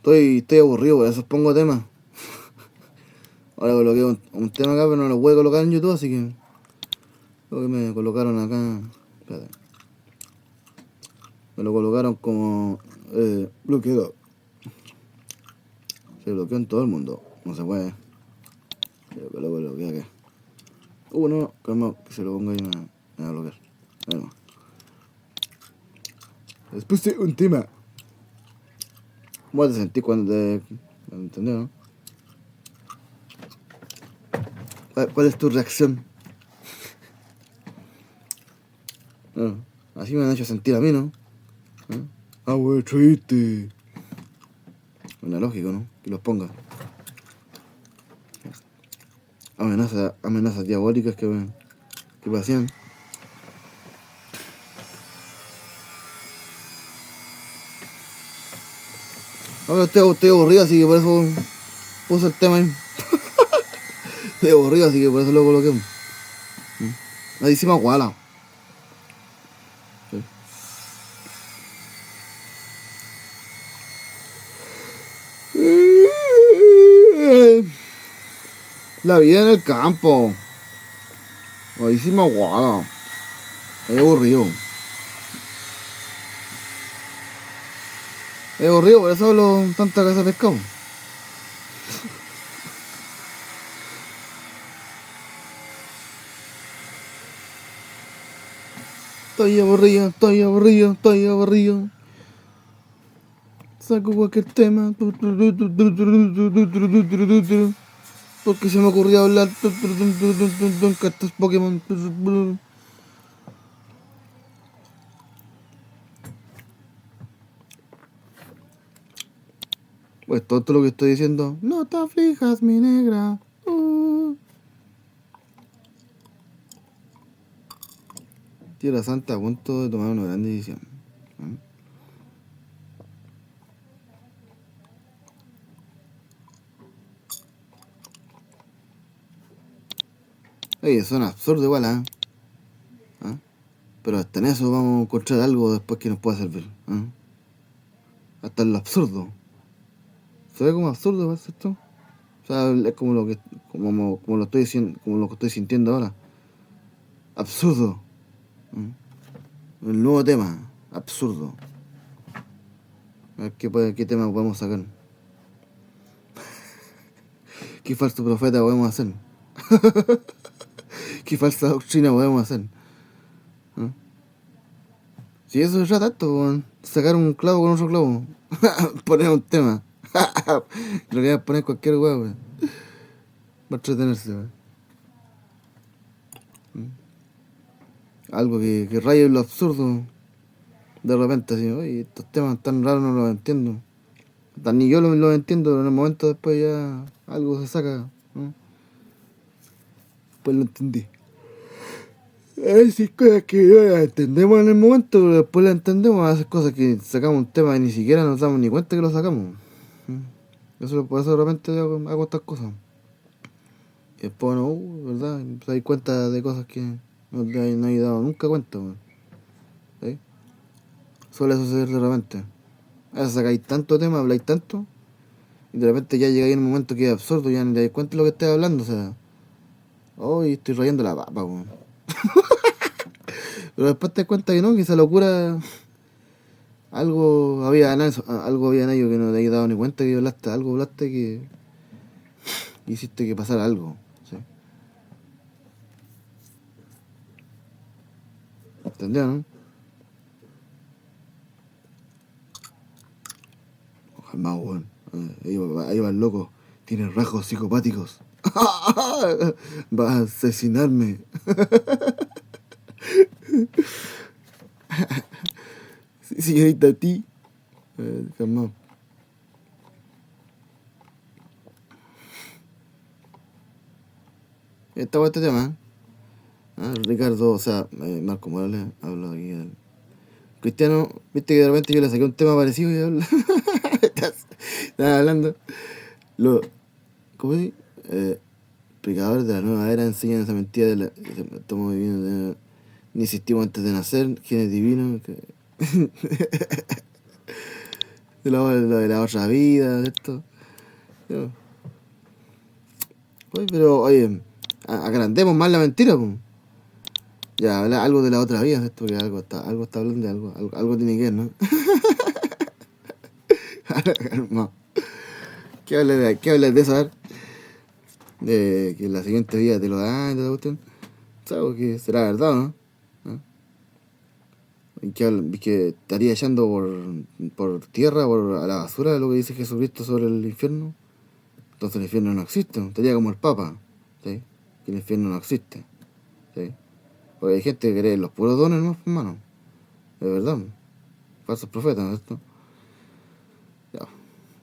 Estoy aburrido, por eso pongo temas. Ahora coloqué un tema acá, pero no lo puedo colocar en YouTube, así que lo que me colocaron acá. Espérate. Me lo colocaron como bloqueado. Se bloqueó en todo el mundo. No se puede. Pero lo coloqué acá. No, calma, que se lo pongo ahí me va a bloquear. Bueno. Después de un tema. ¿Cómo te sentís cuando te... ¿Entendés, no? ¿Cuál es tu reacción? No, así me han hecho sentir a mí, ¿no? Wey, triste. Bueno, lógico, ¿no? Que los ponga. Amenazas diabólicas que hacían. Ahora estoy aburrido, así que por eso puse el tema ahí. Estoy aburrido, así que por eso lo coloqué. Ahí sí me aguala. La vida en el campo. Ahí sí me aguala. Es aburrido. Es aburrido, por eso hablo tanta casa de pescado. Estoy aburrido. Saco cualquier tema. Porque se me ocurrió hablar cartas Pokémon. Pues todo lo que estoy diciendo. No te aflijas, mi negra. Tierra Santa a punto de tomar una gran decisión. Oye, son absurdos igual, ¿eh? Pero hasta en eso vamos a encontrar algo después que nos pueda servir. Hasta en lo absurdo. ¿Se ve como absurdo, esto? O sea, es como lo que como lo estoy diciendo, como lo que estoy sintiendo ahora. Absurdo. El nuevo tema, absurdo. A ver qué tema podemos sacar. ¿Qué falso profeta podemos hacer? ¿Qué falsa doctrina podemos hacer? Si eso es tanto, sacar un clavo con otro clavo. Poner un tema. Lo que voy a poner cualquier huevo, para entretenerse, Algo que raye lo absurdo. De repente, así, oye, estos temas tan raros no los entiendo. Ni yo los entiendo, pero en el momento después ya algo se saca, ¿no? Pues lo entendí. Hay cosas que no las entendemos en el momento, pero después las entendemos. A veces cosas que sacamos un tema y ni siquiera nos damos ni cuenta que lo sacamos. Por eso de repente hago estas cosas. Y después, ¿verdad? Te das cuenta de cosas que no he dado nunca cuenta, ¿sí? Suele suceder de repente. A veces sacáis tanto tema, habláis tanto, y de repente ya llegáis en un momento que es absurdo, ya ni te das cuenta de lo que estáis hablando, o sea, hoy estoy rayando la papa, Pero después te das cuenta que no, que esa locura, algo había en ello que no te habías dado ni cuenta que hablaste que hiciste que pasara algo, ¿sí? ¿Entendés, no? Ojalá, weón. Ahí va el loco. Tiene rasgos psicopáticos. Va a asesinarme. Sí, señorita T. Calma. Está bueno este tema. Ricardo, o sea, Marco Morales habla aquí del Cristiano. Viste que de repente yo le saqué un tema parecido y habla. Estaba hablando. ¿Cómo se dice? Predicadores de la nueva era enseñan esa mentira de la. Estamos viviendo. Ni existimos antes de nacer. ¿Quién es divino? lo de la otra vida, de esto. Yo, pues, pero, oye, agrandemos más la mentira, pues. Ya, habla algo de la otra vida, esto, porque algo está hablando de algo tiene que ver, ¿no? No. ¿Qué hablas de eso? A ver, de que la siguiente vida te lo dan y toda la cuestión. ¿Sabes que será verdad, no? ¿No? Y que estaría echando por tierra, a la basura lo que dice Jesucristo sobre el infierno. Entonces el infierno no existe, ¿no? Estaría como el Papa, ¿sí? Que el infierno no existe, ¿sí? Porque hay gente que cree en los puros dones, ¿no, hermano? Es verdad, falsos profetas, ¿no es cierto? Ya,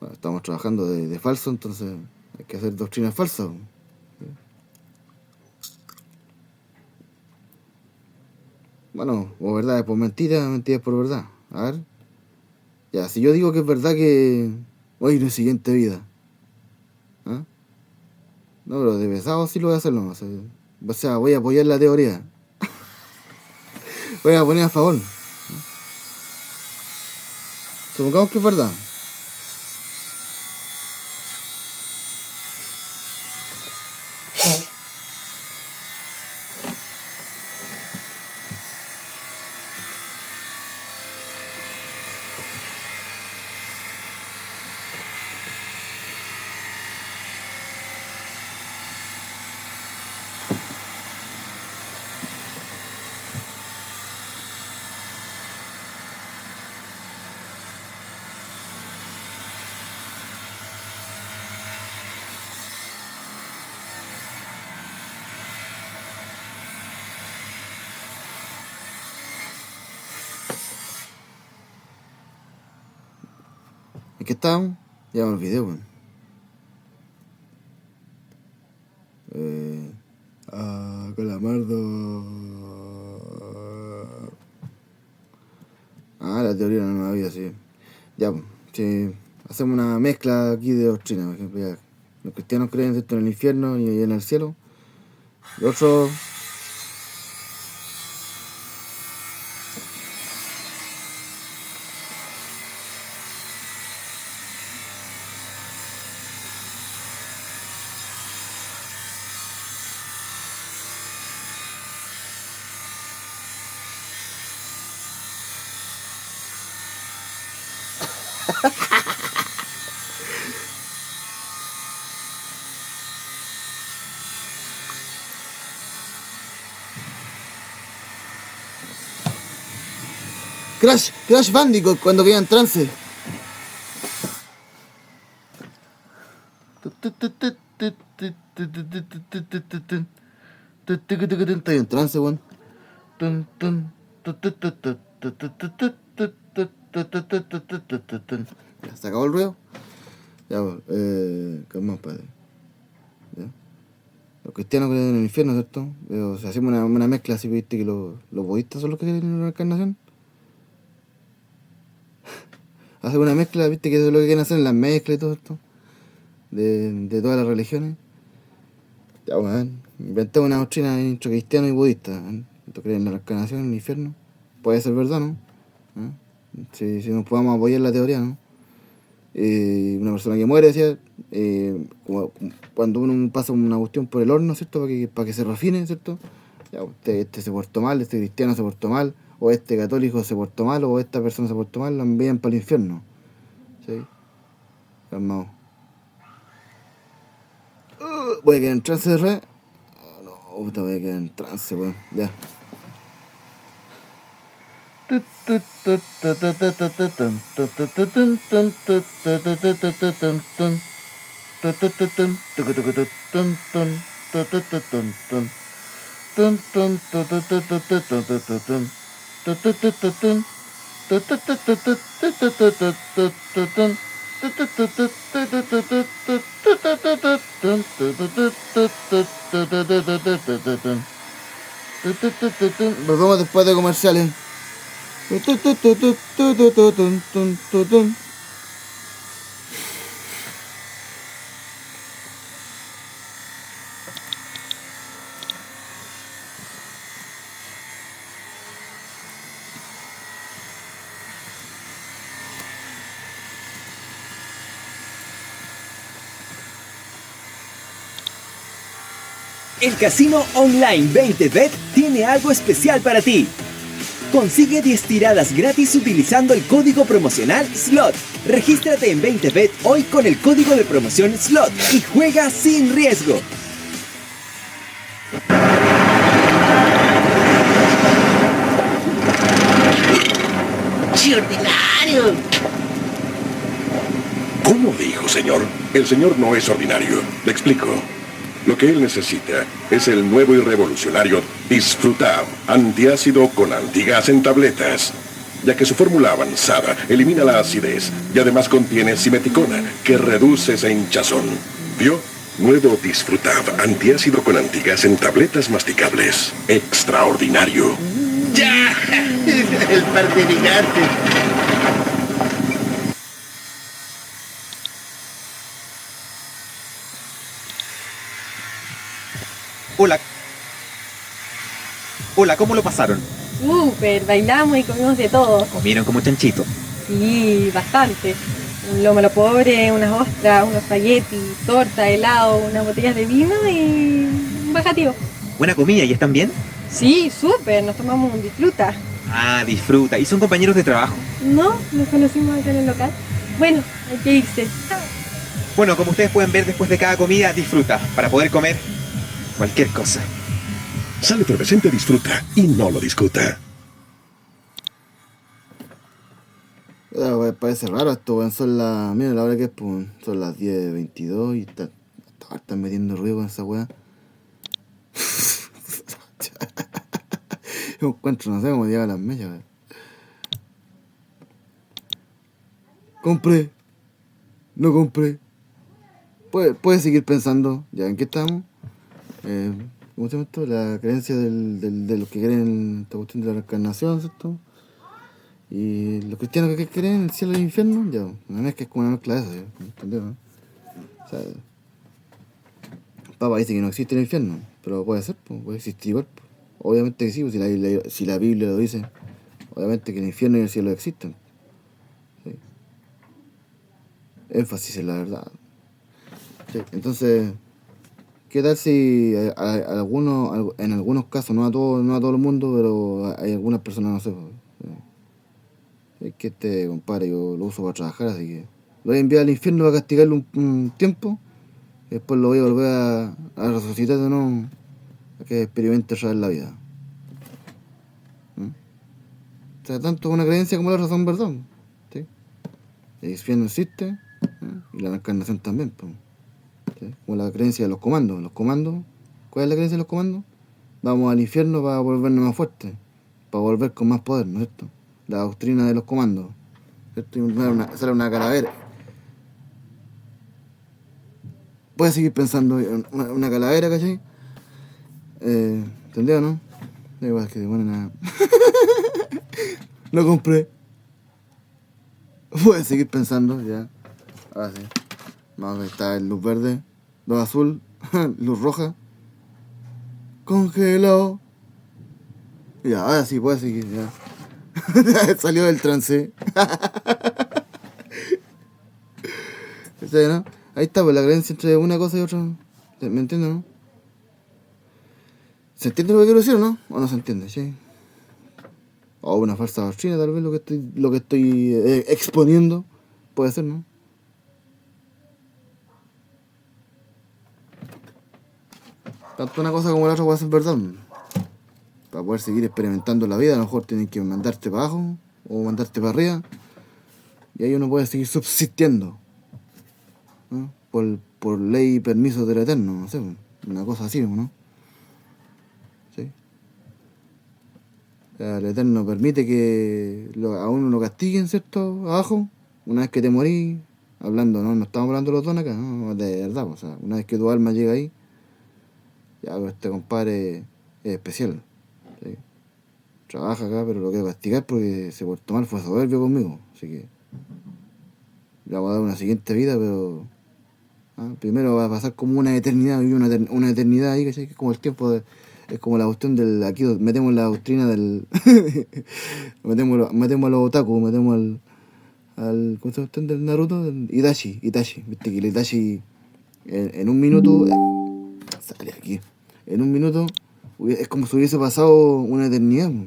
bueno, estamos trabajando de falso, entonces hay que hacer doctrinas falsas, ¿sí? Bueno, o verdad es por mentira, mentira es por verdad. A ver, ya, si yo digo que es verdad que hoy no hay siguiente vida, ¿ah? No, pero de pesado sí lo voy a hacer, no. O sea, voy a apoyar la teoría. Voy a poner a favor. Supongamos que es verdad. ¿En qué estamos? Ya me olvidé, weón. Calamardo. La teoría de la nueva vida, sí. Ya, pues, sí. Hacemos una mezcla aquí de doctrina, por ejemplo. Ya, los cristianos creen esto en el infierno y en el cielo. Y otros. Crash Bandicoot cuando queda en trance. Estoy en trance, weón. Ya, se acabó el ruido. Ya, ¿qué más, padre? ¿Ya? Los cristianos creen en el infierno, ¿cierto? Pero si hacemos una mezcla así, viste que los budistas son los que creen en la reencarnación. Hacemos una mezcla, viste que eso es lo que quieren hacer en las mezclas y todo esto. De todas las religiones. Ya, bueno, inventamos una doctrina entre cristiano y budista. ¿Tú crees en la reencarnación, en el infierno? Puede ser verdad, ¿no? ¿Ah? Si nos podamos apoyar la teoría, ¿no? Una persona que muere, decía, cuando uno pasa una cuestión por el horno, ¿cierto? Para que se refine, ¿cierto? Ya, este se portó mal, este cristiano se portó mal, o este católico se portó mal, o esta persona se portó mal, lo envían para el infierno. ¿Sí? Calmado. Voy a quedar en trance de re. No, puta, voy a quedar en trance, weón. Ya. Nos vemos después de comerciales. El casino online 20bet tiene algo especial para ti. Consigue 10 tiradas gratis utilizando el código promocional SLOT. Regístrate en 20bet hoy con el código de promoción SLOT y juega sin riesgo. ¡Qué ordinario! ¿Cómo dijo, señor? El señor no es ordinario. Le explico. Lo que él necesita es el nuevo y revolucionario Disfrutab, antiácido con antigas en tabletas, ya que su fórmula avanzada elimina la acidez y además contiene simeticona, que reduce ese hinchazón. ¿Vio? Nuevo Disfrutab, antiácido con antigas en tabletas masticables. Extraordinario. ¡Ya! El par de gigantes. Hola. Hola, ¿cómo lo pasaron? Súper, bailamos y comimos de todo. ¿Comieron como chanchito? Sí, bastante. Un lomo a lo pobre, unas ostras, unos espaguetis, torta, helado, unas botellas de vino y un bajativo. ¿Buena comida y están bien? Sí, súper, nos tomamos un disfruta. Ah, disfruta. ¿Y son compañeros de trabajo? No, nos conocimos acá en el local. Bueno, hay que irse. Bueno, como ustedes pueden ver, después de cada comida, disfruta, para poder comer cualquier cosa. Sale efervescente, disfruta y no lo discuta. Parece raro esto, weón. Son las. Mira la hora que es, pues. Son las 10:22 y están metiendo ruido con esa weá. Yo encuentro, no sé cómo llegan las mellas, weón. Compré. No compré. Puedes seguir pensando. ¿Ya en qué estamos? ¿Cómo se llama esto? La creencia de los que creen en esta cuestión de la reencarnación, ¿cierto? Y los cristianos que creen en el cielo y el infierno, ya, una mezcla es como una mezcla de eso, ¿entendés? ¿No? O sea, el Papa dice que no existe el infierno, pero puede ser, pues, puede existir igual. Pues. Obviamente que sí, pues, si la Biblia lo dice, obviamente que el infierno y el cielo existen. ¿Sí? Énfasis en la verdad. ¿Sí? Entonces, ¿qué tal si en algunos casos, no a todo el mundo, pero hay algunas personas, no sé, pues, es que este compadre yo lo uso para trabajar, así que lo voy a enviar al infierno para castigarlo un tiempo y después lo voy a volver a resucitar de nuevo a que experimente otra vez la vida. O sea, tanto una creencia como la otra son verdad. ¿Sí? El infierno existe, y la reencarnación también. Pues. ¿Sí? Como la creencia de los comandos. Los comandos, ¿cuál es la creencia de los comandos? Vamos al infierno para volvernos más fuertes, para volver con más poder, ¿no es cierto? La doctrina de los comandos. ¿Cierto? Sale una calavera. Puedes seguir pensando en una calavera, ¿cachai? ¿Entendido, no? Da igual que te ponen a... No compré. Puedes seguir pensando, ya. Ahora sí. Vamos a ver, está luz verde, luz azul, luz roja. Congelado. Ya, ahora sí, puedes seguir, ya. Salió del trance. ¿Sí, no? Ahí está, pues la creencia entre una cosa y otra. ¿Me entiendes, no? ¿Se entiende lo que quiero decir o no? ¿O no se entiende, sí? O una falsa doctrina, tal vez, lo que estoy exponiendo. Puede ser, ¿no? Tanto una cosa como la otra puede ser verdad. Para poder seguir experimentando la vida, a lo mejor tienen que mandarte para abajo o mandarte para arriba. Y ahí uno puede seguir subsistiendo, ¿no? Por ley y permiso del Eterno, no sé, una cosa así, ¿no? ¿Sí? O sea, el Eterno permite que a uno lo castiguen, ¿cierto? Abajo, una vez que te morís, hablando, ¿no? No estamos hablando de los dones acá, ¿no? De verdad, o sea, una vez que tu alma llega ahí, ya, pero este compadre es especial, ¿sí? Trabaja acá, pero lo quiero castigar porque se portó mal, fue soberbio conmigo, así que le vamos a dar una siguiente vida, pero primero va a pasar como una eternidad, y una eternidad ahí, ¿cachai? Que es como el tiempo es como la cuestión del, aquí metemos la doctrina del metemos a los otaku, metemos al ¿cómo se llama? Del Naruto, del Itachi, viste que el Itachi en un minuto sale aquí, en un minuto es como si hubiese pasado una eternidad, po.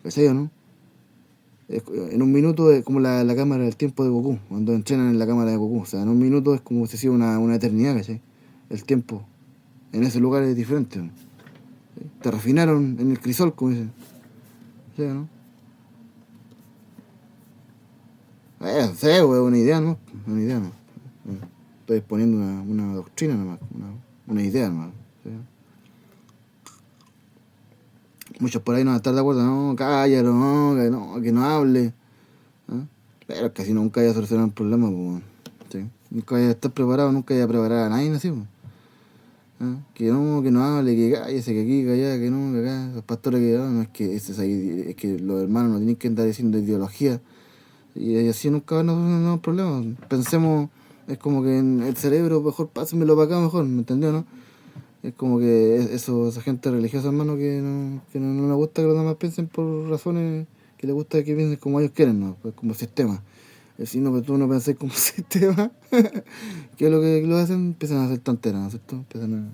¿Cachai o no? En un minuto es como la cámara del tiempo de Goku, cuando entrenan en la cámara de Goku. O sea, en un minuto es como si fuese una eternidad, ¿cachai? El tiempo en ese lugar es diferente, ¿no? Te refinaron en el crisol, como dicen. ¿Sí o no? Sí, es una idea, ¿no? Una idea, ¿no? Estoy exponiendo una doctrina nomás, una idea nomás. ¿Sí? Muchos por ahí no van a estar de acuerdo, no, cállalo, no, que no hable. ¿Ah? Pero es que así nunca vaya a solucionar un problema, pues. ¿Sí? Nunca vaya a estar preparado, nunca vaya a preparar a nadie, así, pues. ¿Ah? Que no hable, que cállese, que aquí, que allá, que no, que acá. Los pastores que no, es que es que los hermanos no tienen que andar diciendo ideología. Y así nunca van a solucionar un problema. Pensemos, es como que en el cerebro, mejor pásenmelo para acá, mejor, ¿me entendió, no? Es como que esa gente religiosa, hermano, que no le gusta que los demás piensen por razones que les gusta que piensen como ellos quieren, ¿no? Pues como sistema. Si no, pero tú no pensás como sistema, ¿qué es lo que lo hacen? Empiezan a hacer tonteras, ¿no es cierto? Empiezan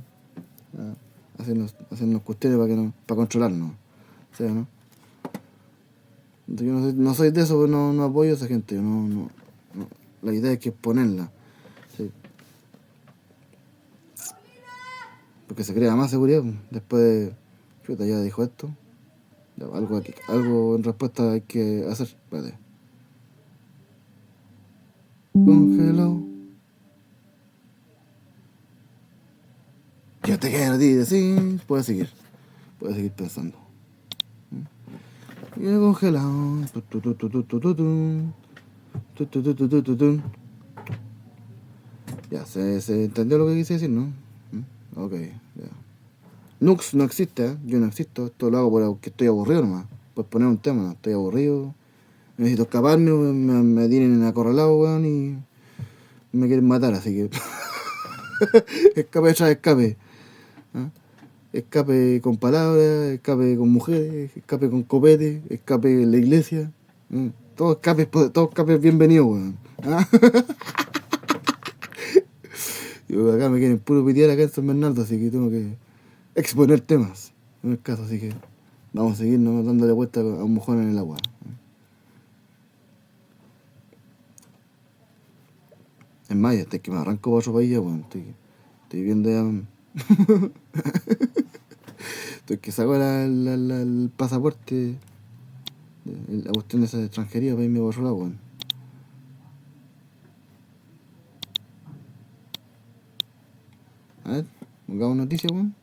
a hacernos cuestiones para controlarnos, ¿sí o no? Entonces, yo no soy de eso, pues no apoyo a esa gente, no. La idea es que exponerla, ¿sí? Porque se crea más seguridad, pues. Después, chuta, ya dijo esto, ya, algo en respuesta hay que hacer. Espérate. Congelado. Yo te quiero a ti, sí, puedes seguir pensando. Y congelado. Ya, se entendió lo que quise decir, ¿no? Ok, ya. Nux no existe, ¿eh? Yo no existo, esto lo hago porque estoy aburrido nomás. Por poner un tema, ¿no? Estoy aburrido, necesito escaparme, me tienen acorralado, weón, y me quieren matar, así que escape tras escape. ¿Ah? Escape con palabras, escape con mujeres, escape con copete, escape en la iglesia. Todos escapes bienvenidos, weón. ¿Ah? Yo acá me quieren puro pitear acá en San Bernardo, así que tengo que exponer temas en el caso, así que vamos a seguir dándole vuelta a un mojón en el agua. Es más, ya que me arranco para otro país ya, bueno, estoy viendo ya. Estoy que saco el pasaporte, la cuestión de esa extranjería para irme para otro lado, bueno. A ver, pongamos noticias, weón.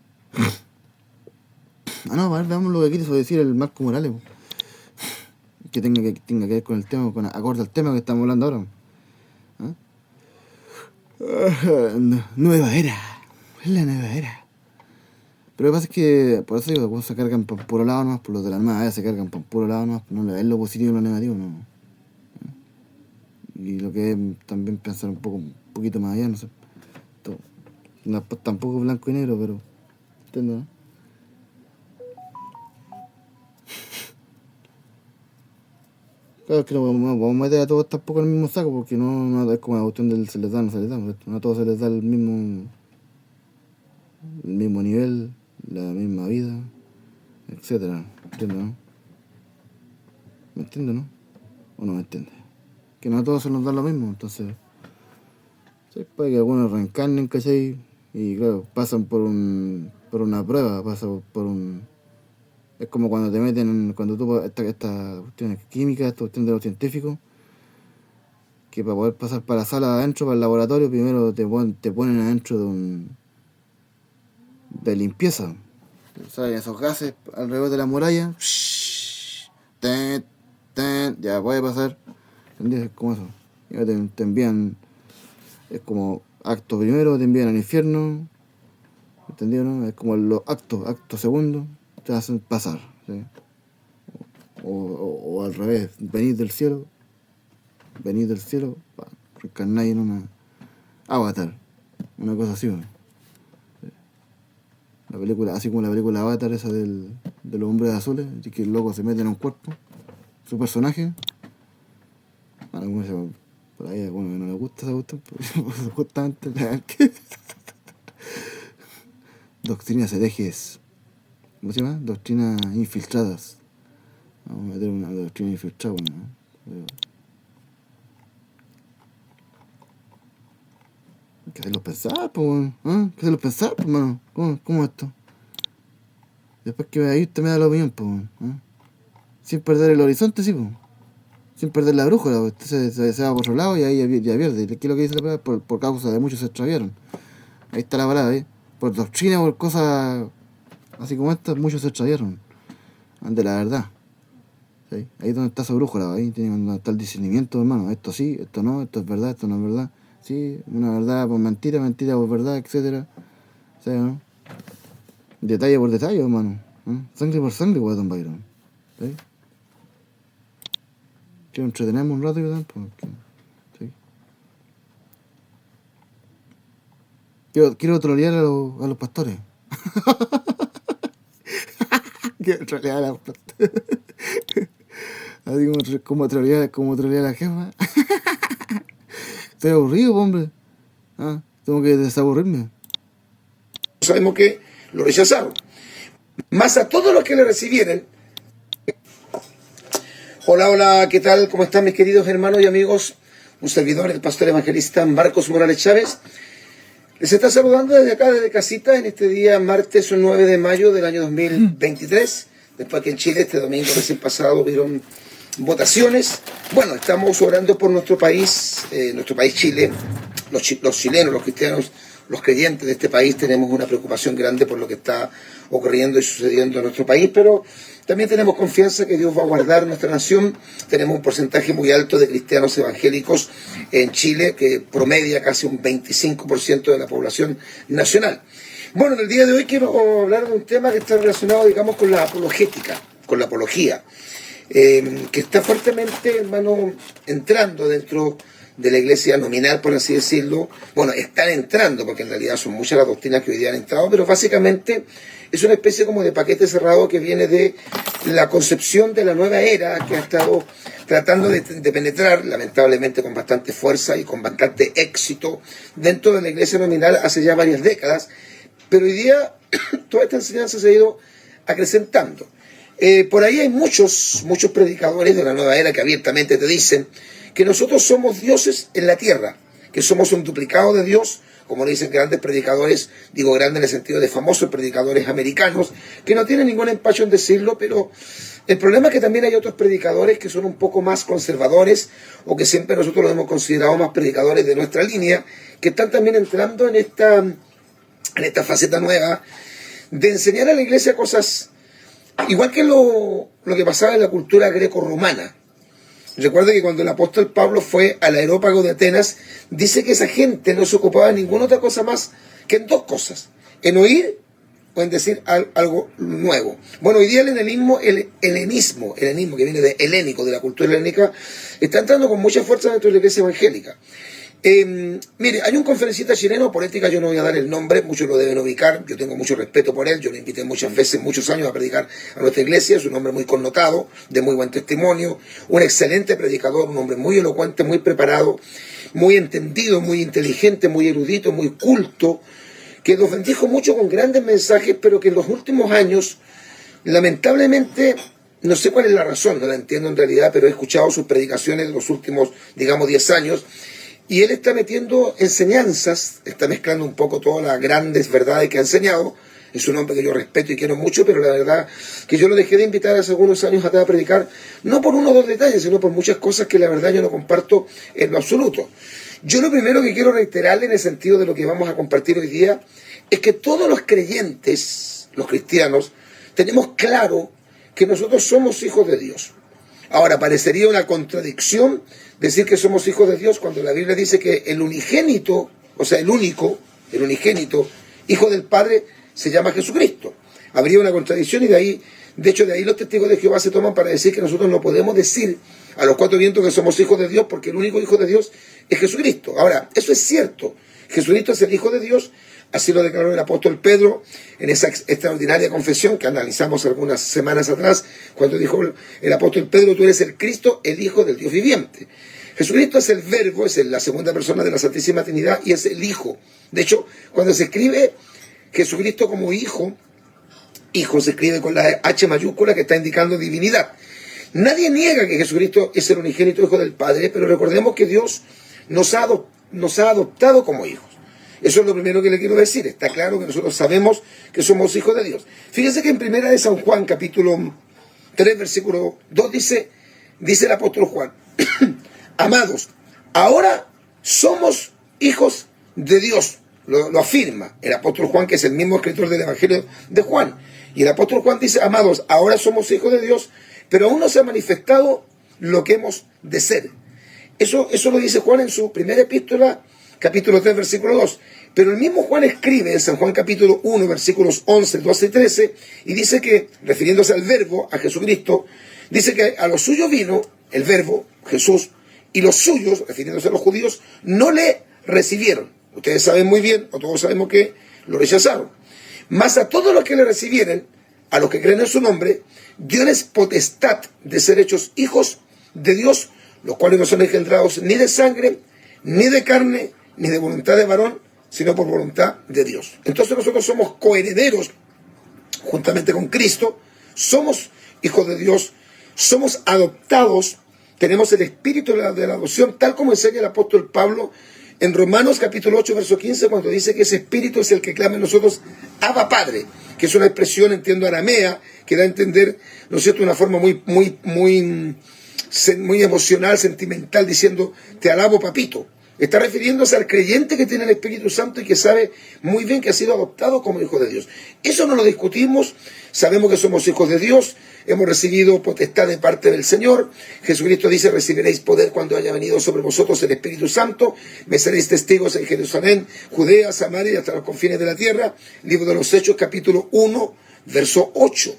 No, a ver, veamos lo que quiso decir el Marco Morales, weón. Que tenga que ver con el tema, acorde al tema que estamos hablando ahora. ¿Ah? Nueva era. Es la nueva era. Pero lo que pasa es que, por eso digo, se cargan por puro lado nomás, por los de la Armada, se cargan por puro lado nomás, no le ven lo positivo y lo negativo, no. Y lo que es también pensar un poquito más allá, no sé. Tampoco blanco y negro, pero entiendo, ¿no? Claro, es que no vamos a meter a todos tampoco en el mismo saco, porque no es como la cuestión del se les da, no se les da, no a todos se les da el mismo nivel, la misma vida, etcétera. ¿Entiendes, no? ¿Me entiendes, no? ¿O no me entiendes? Que no a todos se nos da lo mismo, entonces sí, puede que algunos reencarnen, ¿cachai? Y claro, pasan por una prueba, pasan por un... Es como cuando te meten, cuando tú, esta cuestión química, esta cuestión de los científicos, que para poder pasar para la sala de adentro, para el laboratorio, primero te ponen adentro de limpieza. Salen esos gases alrededor de la muralla, ya puede pasar, ¿entendés? Es como eso. Ya te envían, es como acto primero, te envían al infierno, ¿entendido, no? Es como los acto segundo, te hacen pasar, ¿sí? O al revés, venís del cielo, reencarnáis en una Avatar, una cosa así, ¿no? La película, así como la película Avatar, esa de los hombres azules, que el loco se mete en un cuerpo, su personaje. Por ahí a alguno que no le gusta esa cuestión, justamente Doctrinas herejes. ¿Cómo se llama? Doctrinas infiltradas. Vamos a meter una doctrina infiltrada, ¿no? Hay que hacerlo pensar, pues, ¿eh? Hay que hacerlo pensar, pues, hermano. ¿Cómo esto? Después que me ahí usted me da la opinión, pues, ¿eh? Sin perder el horizonte, sí, pues. Sin perder la brújula, pues. Usted se va por otro lado y ahí ya pierde. ¿Qué es lo que dice la palabra? Por causa de muchos se extraviaron. Ahí está la palabra, ¿eh? Por doctrina, por cosas así como estas, muchos se extraviaron. Ante la verdad. ¿Sí? Ahí es donde está su brújula, ahí tiene donde está el discernimiento, hermano. Esto sí, esto no, esto es verdad, esto no es verdad. Sí, una verdad por mentira, mentira por verdad, etcétera. ¿Sí, no? Detalle por detalle, hermano. ¿Eh? Sangre por sangre, Guatón Byron. ¿Sí? Quiero entretenerme un rato, ¿verdad? Porque, ¿sí? Quiero trolear a los pastores. Quiero trolear a los pastores. Así como trolear a la jefa. Estoy aburrido, hombre. Tengo que desaburrirme. Sabemos que lo rechazaron. Más a todos los que le recibieron. Hola, ¿qué tal? ¿Cómo están mis queridos hermanos y amigos? Un servidor, el pastor evangelista Marcos Morales Chávez. Les está saludando desde acá, desde casita, en este día martes 9 de mayo del año 2023. Después que en Chile este domingo recién pasado hubieron votaciones. Bueno, estamos orando por nuestro país Chile. Los chilenos, los cristianos, los creyentes de este país tenemos una preocupación grande por lo que está ocurriendo y sucediendo en nuestro país, pero también tenemos confianza que Dios va a guardar nuestra nación. Tenemos un porcentaje muy alto de cristianos evangélicos en Chile, que promedia casi un 25% de la población nacional. Bueno, en el día de hoy quiero hablar de un tema que está relacionado, digamos, con la apologética, con la apología, que está fuertemente, hermano, entrando dentro de la iglesia nominal, por así decirlo. Bueno, están entrando, porque en realidad son muchas las doctrinas que hoy día han entrado, pero básicamente es una especie como de paquete cerrado que viene de la concepción de la nueva era que ha estado tratando de penetrar, lamentablemente con bastante fuerza y con bastante éxito, dentro de la iglesia nominal hace ya varias décadas, pero hoy día toda esta enseñanza se ha ido acrecentando. Por ahí hay muchos predicadores de la nueva era que abiertamente te dicen que nosotros somos dioses en la tierra, que somos un duplicado de Dios, como le dicen grandes predicadores, digo grandes en el sentido de famosos predicadores americanos, que no tienen ningún empacho en decirlo, pero el problema es que también hay otros predicadores que son un poco más conservadores, o que siempre nosotros los hemos considerado más predicadores de nuestra línea, que están también entrando en esta faceta nueva de enseñar a la iglesia cosas, igual que lo que pasaba en la cultura greco-romana. Recuerda que cuando el apóstol Pablo fue al Areópago de Atenas, dice que esa gente no se ocupaba de ninguna otra cosa más que en dos cosas: en oír o en decir algo nuevo. Bueno, hoy día el helenismo, que viene de helénico, de la cultura helénica, está entrando con mucha fuerza dentro de la iglesia evangélica. Mire, hay un conferencista chileno, por ética yo no voy a dar el nombre, muchos lo deben ubicar, yo tengo mucho respeto por él, yo lo invité muchas veces, muchos años a predicar a nuestra iglesia, es un hombre muy connotado, de muy buen testimonio, un excelente predicador, un hombre muy elocuente, muy preparado, muy entendido, muy inteligente, muy erudito, muy culto, que nos bendijo mucho con grandes mensajes, pero que en los últimos años, lamentablemente, no sé cuál es la razón, no la entiendo en realidad, pero he escuchado sus predicaciones de los últimos, digamos, 10 años, y él está metiendo enseñanzas, está mezclando un poco todas las grandes verdades que ha enseñado. Es un hombre que yo respeto y quiero mucho, pero la verdad que yo lo dejé de invitar hace algunos años atrás a predicar, no por uno o dos detalles, sino por muchas cosas que la verdad yo no comparto en lo absoluto. Yo lo primero que quiero reiterarle en el sentido de lo que vamos a compartir hoy día es que todos los creyentes, los cristianos, tenemos claro que nosotros somos hijos de Dios. Ahora, parecería una contradicción decir que somos hijos de Dios cuando la Biblia dice que el unigénito, o sea, el unigénito, hijo del Padre, se llama Jesucristo. Habría una contradicción y de ahí los testigos de Jehová se toman para decir que nosotros no podemos decir a los cuatro vientos que somos hijos de Dios porque el único hijo de Dios es Jesucristo. Ahora, eso es cierto. Jesucristo es el hijo de Dios. Así lo declaró el apóstol Pedro en esa extraordinaria confesión que analizamos algunas semanas atrás, cuando dijo el apóstol Pedro: tú eres el Cristo, el Hijo del Dios viviente. Jesucristo es el Verbo, es la segunda persona de la Santísima Trinidad y es el Hijo. De hecho, cuando se escribe Jesucristo como hijo se escribe con la H mayúscula que está indicando divinidad. Nadie niega que Jesucristo es el unigénito hijo del Padre, pero recordemos que Dios nos ha adoptado como hijos. Eso es lo primero que le quiero decir. Está claro que nosotros sabemos que somos hijos de Dios. Fíjense que en primera de San Juan, capítulo 3, versículo 2, dice el apóstol Juan, amados, ahora somos hijos de Dios. Lo afirma el apóstol Juan, que es el mismo escritor del Evangelio de Juan. Y el apóstol Juan dice, amados, ahora somos hijos de Dios, pero aún no se ha manifestado lo que hemos de ser. Eso lo dice Juan en su primera epístola, capítulo 3, versículo 2. Pero el mismo Juan escribe en San Juan capítulo 1, versículos 11, 12 y 13, y dice que, refiriéndose al verbo, a Jesucristo, dice que a los suyos vino el verbo, Jesús, y los suyos, refiriéndose a los judíos, no le recibieron. Ustedes saben muy bien, o todos sabemos que lo rechazaron. Mas a todos los que le recibieren, a los que creen en su nombre, dioles potestad de ser hechos hijos de Dios, los cuales no son engendrados ni de sangre, ni de carne, ni de voluntad de varón, sino por voluntad de Dios. Entonces nosotros somos coherederos juntamente con Cristo, somos hijos de Dios, somos adoptados, tenemos el espíritu de la adopción, tal como enseña el apóstol Pablo en Romanos capítulo 8, verso 15, cuando dice que ese espíritu es el que clama en nosotros, Abba Padre, que es una expresión, entiendo, aramea, que da a entender, ¿no es cierto?, de una forma muy emocional, sentimental, diciendo, te alabo, papito. Está refiriéndose al creyente que tiene el Espíritu Santo y que sabe muy bien que ha sido adoptado como hijo de Dios. Eso no lo discutimos, sabemos que somos hijos de Dios, hemos recibido potestad de parte del Señor. Jesucristo dice, recibiréis poder cuando haya venido sobre vosotros el Espíritu Santo, me seréis testigos en Jerusalén, Judea, Samaria y hasta los confines de la tierra. Libro de los Hechos, capítulo 1, verso 8.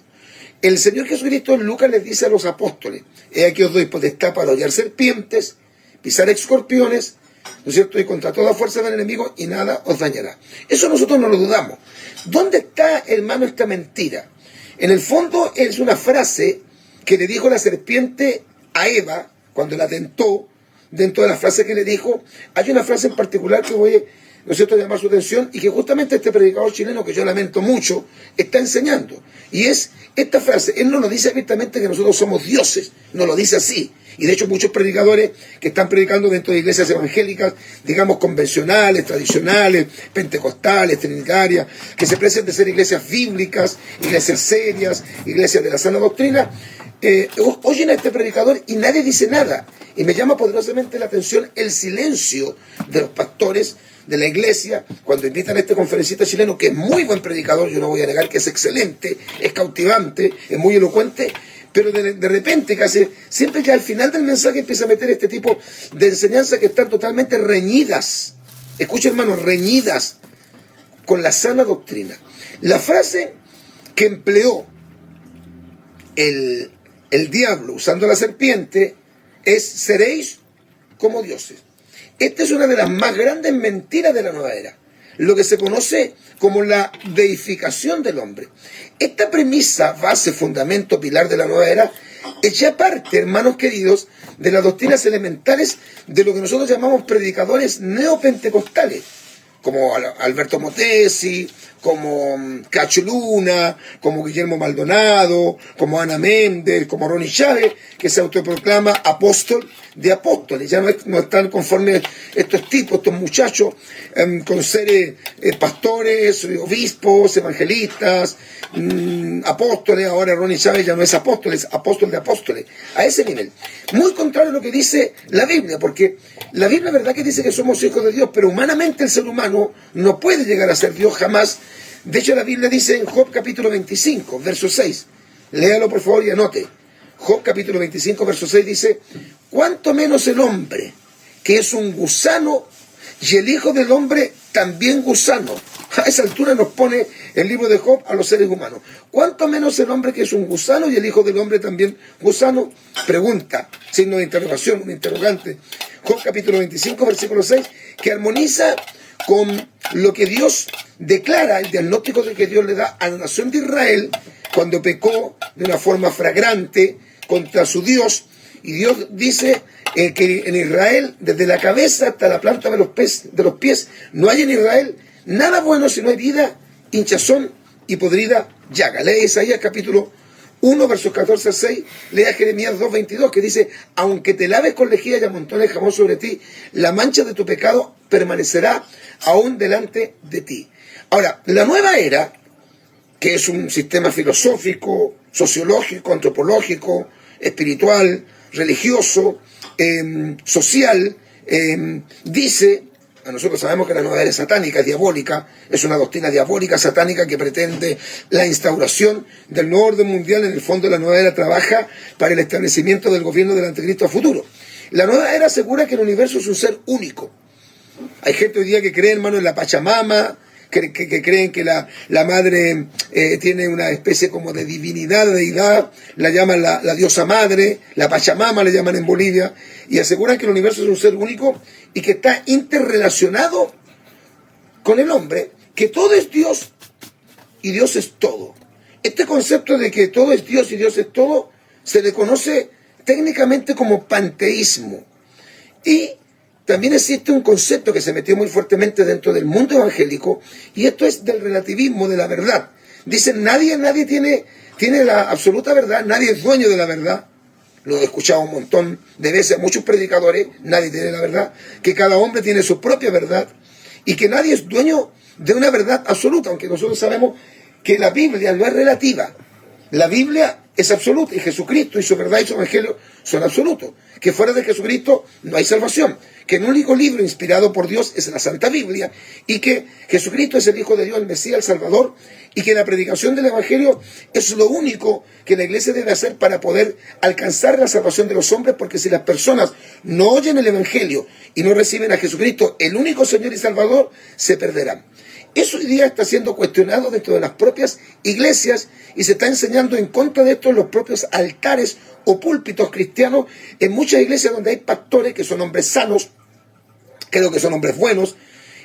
El Señor Jesucristo en Lucas les dice a los apóstoles, he aquí os doy potestad para hollar serpientes, pisar escorpiones, ¿no es cierto?, y contra toda fuerza del enemigo, y nada os dañará. Eso nosotros no lo dudamos. ¿Dónde está, hermano, esta mentira? En el fondo es una frase que le dijo la serpiente a Eva cuando la tentó. Dentro de la frase que le dijo, hay una frase en particular que voy, ¿no es cierto?, a llamar su atención, y que justamente este predicador chileno, que yo lamento mucho, está enseñando. Y es esta frase. Él no nos dice abiertamente que nosotros somos dioses, no lo dice así. Y de hecho muchos predicadores que están predicando dentro de iglesias evangélicas, digamos convencionales, tradicionales, pentecostales, trinitarias, que se precian de ser iglesias bíblicas, iglesias serias, iglesias de la sana doctrina, oyen a este predicador y nadie dice nada. Y me llama poderosamente la atención el silencio de los pastores de la iglesia cuando invitan a este conferencista chileno, que es muy buen predicador, yo no voy a negar que es excelente, es cautivante, es muy elocuente, pero de repente, casi siempre ya al final del mensaje empieza a meter este tipo de enseñanzas que están totalmente reñidas, escucha hermano, reñidas con la sana doctrina. La frase que empleó el diablo usando la serpiente es, seréis como dioses. Esta es una de las más grandes mentiras de la nueva era, lo que se conoce como la deificación del hombre. Esta premisa, base, fundamento, pilar de la nueva era, es ya parte, hermanos queridos, de las doctrinas elementales de lo que nosotros llamamos predicadores neopentecostales, como Alberto Motesi, como Cacho Luna, como Guillermo Maldonado, como Ana Méndez, como Ronnie Chávez, que se autoproclama apóstol de apóstoles. Ya no están conformes estos tipos, estos muchachos, con ser pastores, obispos, evangelistas, apóstoles. Ahora Ronnie Chávez ya no es apóstol, es apóstol de apóstoles. A ese nivel. Muy contrario a lo que dice la Biblia, porque la Biblia es verdad que dice que somos hijos de Dios, pero humanamente el ser humano no puede llegar a ser Dios jamás. De hecho, la Biblia dice en Job capítulo 25, verso 6, léalo por favor y anote. Job capítulo 25, verso 6 dice, cuánto menos el hombre, que es un gusano, y el hijo del hombre también gusano. A esa altura nos pone el libro de Job a los seres humanos. Cuánto menos el hombre, que es un gusano, y el hijo del hombre también gusano. Pregunta, signo de interrogación, un interrogante. Job capítulo 25, versículo 6, que armoniza con lo que Dios declara, el diagnóstico de que Dios le da a la nación de Israel cuando pecó de una forma flagrante contra su Dios. Y Dios dice que en Israel, desde la cabeza hasta la planta de los pies, no hay en Israel nada bueno, sino hay vida hinchazón y podrida llaga. Lee Isaías capítulo 1, versos 14 al 6, lea Jeremías 2:22, que dice: aunque te laves con lejía y amontones jamón sobre ti, la mancha de tu pecado permanecerá aún delante de ti. Ahora, la nueva era, que es un sistema filosófico, sociológico, antropológico, espiritual, religioso, social, dice, nosotros sabemos que la nueva era es satánica, es diabólica, es una doctrina diabólica, satánica, que pretende la instauración del nuevo orden mundial. En el fondo, la nueva era trabaja para el establecimiento del gobierno del anticristo a futuro. La nueva era asegura que el universo es un ser único. Hay gente hoy día que cree, hermano, en la Pachamama, que creen que la madre tiene una especie como de divinidad, de deidad, la llaman la diosa madre, la Pachamama le llaman en Bolivia, y aseguran que el universo es un ser único y que está interrelacionado con el hombre, que todo es Dios y Dios es todo. Este concepto de que todo es Dios y Dios es todo se le conoce técnicamente como panteísmo. Y también existe un concepto que se metió muy fuertemente dentro del mundo evangélico, y esto es del relativismo de la verdad. Dicen, nadie tiene la absoluta verdad, nadie es dueño de la verdad. Lo he escuchado un montón de veces a muchos predicadores, nadie tiene la verdad, que cada hombre tiene su propia verdad, y que nadie es dueño de una verdad absoluta, aunque nosotros sabemos que la Biblia no es relativa. La Biblia es absoluta, y Jesucristo y su verdad y su evangelio son absolutos. Que fuera de Jesucristo no hay salvación. Que el único libro inspirado por Dios es la Santa Biblia, y que Jesucristo es el Hijo de Dios, el Mesías, el Salvador, y que la predicación del evangelio es lo único que la iglesia debe hacer para poder alcanzar la salvación de los hombres, porque si las personas no oyen el evangelio y no reciben a Jesucristo, el único Señor y Salvador, se perderán. Eso hoy día está siendo cuestionado dentro de las propias iglesias, y se está enseñando en contra de esto en los propios altares o púlpitos cristianos, en muchas iglesias donde hay pastores que son hombres sanos, creo que son hombres buenos,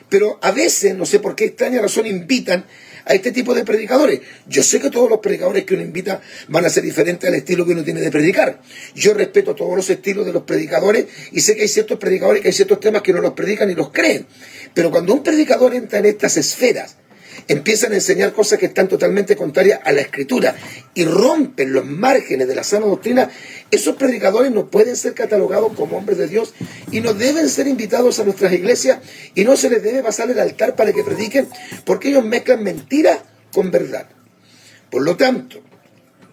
pero a veces, no sé por qué extraña razón, invitan a este tipo de predicadores. Yo sé que todos los predicadores que uno invita van a ser diferentes al estilo que uno tiene de predicar. Yo respeto todos los estilos de los predicadores, y sé que hay ciertos predicadores que hay ciertos temas que no los predican y los creen. Pero cuando un predicador entra en estas esferas, empiezan a enseñar cosas que están totalmente contrarias a la Escritura y rompen los márgenes de la sana doctrina, esos predicadores no pueden ser catalogados como hombres de Dios y no deben ser invitados a nuestras iglesias, y no se les debe pasar el altar para que prediquen, porque ellos mezclan mentira con verdad. Por lo tanto,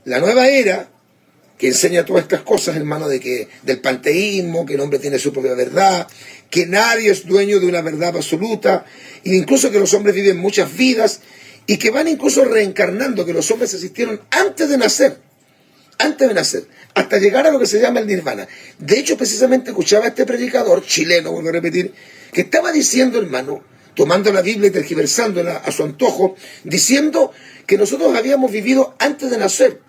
la nueva era, que enseña todas estas cosas, hermano, del panteísmo, que el hombre tiene su propia verdad, que nadie es dueño de una verdad absoluta, e incluso que los hombres viven muchas vidas, y que van incluso reencarnando, que los hombres existieron antes de nacer, hasta llegar a lo que se llama el nirvana. De hecho, precisamente escuchaba a este predicador chileno, vuelvo a repetir, que estaba diciendo, hermano, tomando la Biblia y tergiversándola a su antojo, diciendo que nosotros habíamos vivido antes de nacer.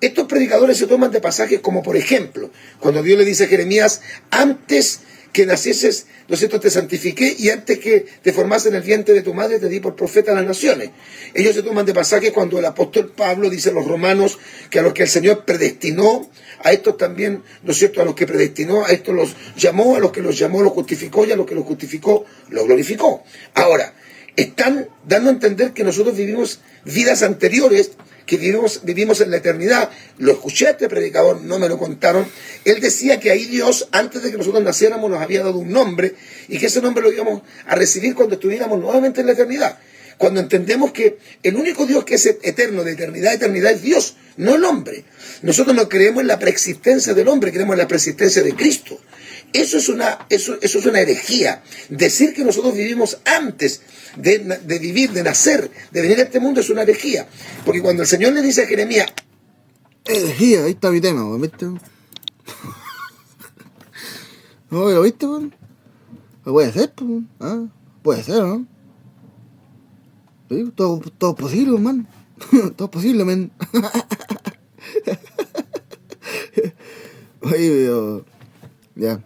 Estos predicadores se toman de pasajes como, por ejemplo, cuando Dios le dice a Jeremías: antes que nacieses, ¿no es cierto?, te santifiqué, y antes que te formase en el vientre de tu madre te di por profeta a las naciones. Ellos se toman de pasajes cuando el apóstol Pablo dice a los romanos que a los que el Señor predestinó, a estos también, ¿no es cierto?, a los que predestinó, a estos los llamó, a los que los llamó los justificó, y a los que los justificó los glorificó. Ahora, están dando a entender que nosotros vivimos vidas anteriores, que vivimos en la eternidad. Lo escuché a este predicador, no me lo contaron. Él decía que ahí Dios, antes de que nosotros naciéramos, nos había dado un nombre, y que ese nombre lo íbamos a recibir cuando estuviéramos nuevamente en la eternidad. Cuando entendemos que el único Dios que es eterno, de eternidad a eternidad, es Dios, no el hombre. Nosotros no creemos en la preexistencia del hombre, creemos en la preexistencia de Cristo. Eso es una herejía. Decir que nosotros vivimos antes de vivir, de nacer, de venir a este mundo, es una herejía. Porque cuando el Señor le dice a Jeremías: herejía, ahí está mi tema, ¿viste? No, ¿lo viste, weón? Puede ser, pues, ¿ah? Puede ser, ¿no? Sí, todo posible, man. Todo posible, man. Oye, pero... ya.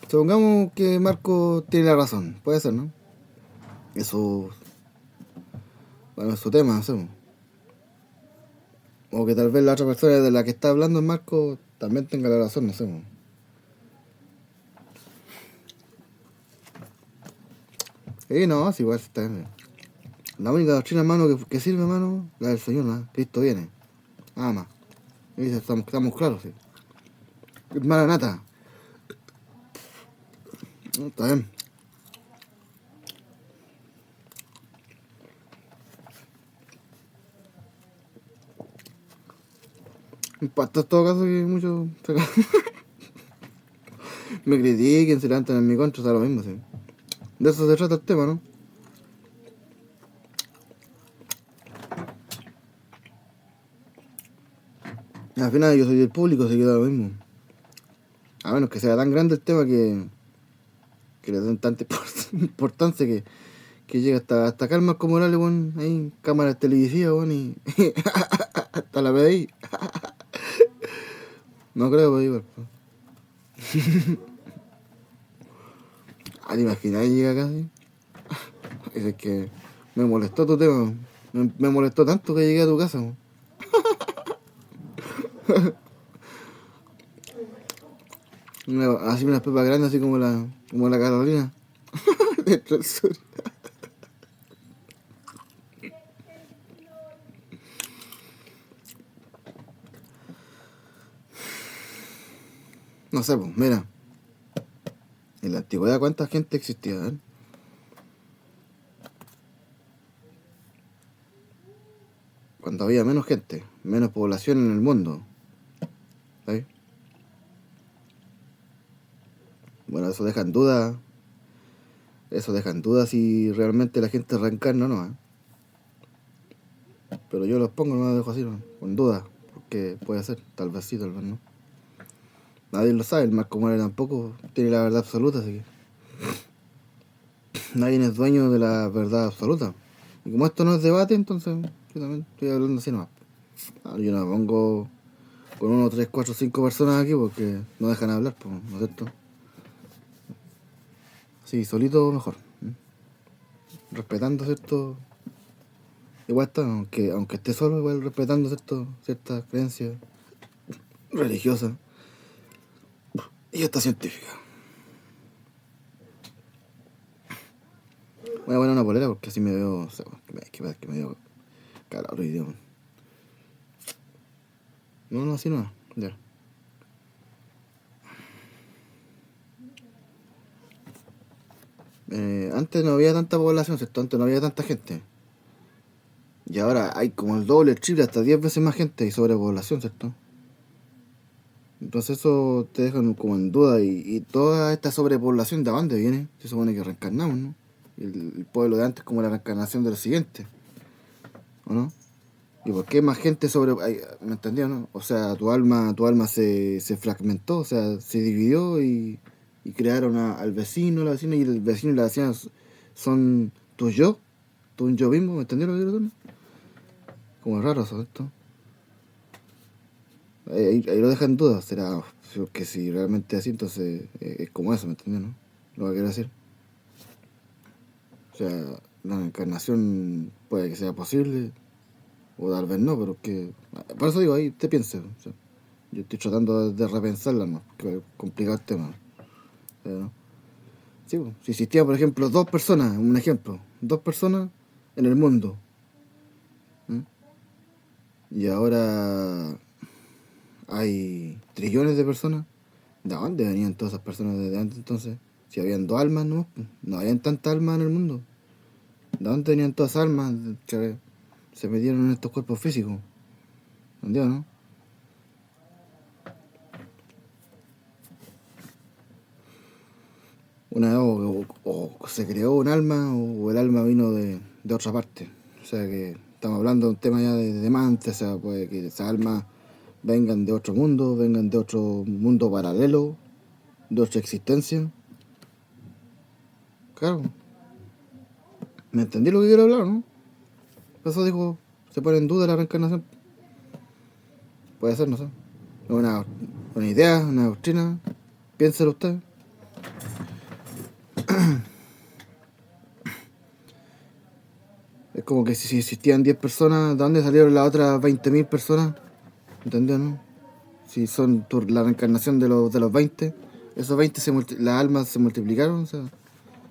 Supongamos que Marco tiene la razón. Puede ser, ¿no? Eso... bueno, es su tema, no sé. O que tal vez la otra persona de la que está hablando Marco también tenga la razón, no sé. Sí, no, sí, igual está bien. La única doctrina, hermano, que sirve, hermano, la del Señor, ¿no? Cristo viene. Nada más. Y dice, estamos claros, sí. Maranata. Está bien. Impacta en todo caso que muchos me critiquen, se levantan en mi contra, está lo mismo, sí. De eso se trata el tema, ¿no? Al final yo soy del público, se queda lo mismo. A menos que sea tan grande el tema que le den tanta importancia que llega hasta acá el Marco Morales, weón, ahí, cámaras televisivas, weón, y hasta la PDI. No creo, pues igual. ¿Te imaginas llega acá, sí? Es que me molestó tu tema, me molestó tanto que llegué a tu casa, weón. Así unas pepas grandes, así como la Carolina. Dentro del sur. No sé, pues, mira. En la antigüedad, ¿cuánta gente existía? ¿Eh? Cuando había menos gente, menos población en el mundo. ¿Sí? Bueno, eso deja en duda. Eso deja en duda si realmente la gente reencarna o no. ¿Eh? Pero yo los pongo, no los dejo así, ¿no? Con duda. Porque puede ser, tal vez sí, tal vez no. Nadie lo sabe, el Marco Morales tampoco tiene la verdad absoluta, así que nadie es dueño de la verdad absoluta. Y como esto no es debate, entonces yo también estoy hablando así nomás. Yo no me pongo con 1, 3, 4, 5 personas aquí porque no dejan hablar, pues, ¿no es cierto? Sí, solito mejor. Respetando, ¿cierto? Igual está, aunque esté solo, igual respetando, ¿cierto? Ciertas creencias religiosas. Y esta científica. Voy a poner una polera porque así me veo. O sea, que me veo calor hoy día. No, así no. Ya. Antes no había tanta población, ¿cierto? Antes no había tanta gente. Y ahora hay como el doble, el triple, hasta 10 veces más gente y sobrepoblación, ¿cierto? Entonces eso te deja como en duda y toda esta sobrepoblación, ¿de dónde viene? Se supone que reencarnamos, ¿no? El pueblo de antes como la reencarnación de los siguientes, ¿o no? ¿Y por qué más gente ¿me entendió, no? O sea, tu alma se fragmentó, o sea, se dividió y crearon al vecino, la vecina, y el vecino y la vecina son tu yo mismo, ¿me entendió lo que quiero decir? Como raro eso, esto. Ahí lo deja en duda, será que si realmente es así, entonces es como eso, ¿me entiendes? ¿No? Lo que quiero decir. O sea, la reencarnación puede que sea posible, o tal vez no, pero que. Por eso digo, ahí te pienses. O sea, yo estoy tratando de repensarla, ¿no? Que es complicado el tema. ¿No? Sí, pues, si existían, por ejemplo, 2 personas, un ejemplo, 2 personas en el mundo. ¿Eh? Y ahora hay trillones de personas. ¿De dónde venían todas esas personas desde antes entonces? Si habían 2 almas, no habían tantas almas en el mundo. ¿De dónde venían todas esas almas que se metieron en estos cuerpos físicos? ¿Entendido, no? O se creó un alma o el alma vino de otra parte. O sea que estamos hablando de un tema ya de mente, o sea, puede que esas almas vengan de otro mundo paralelo, de otra existencia. Claro. ¿Me entendí lo que quiero hablar, no? Por eso digo, se pone en duda la reencarnación. Puede ser, no sé. Una idea, una doctrina. Piénselo usted. Es como que si existían 10 personas, ¿de dónde salieron las otras 20.000 personas? ¿Entendés, no? Si son la reencarnación de los 20, esos 20 las almas se multiplicaron, o sea,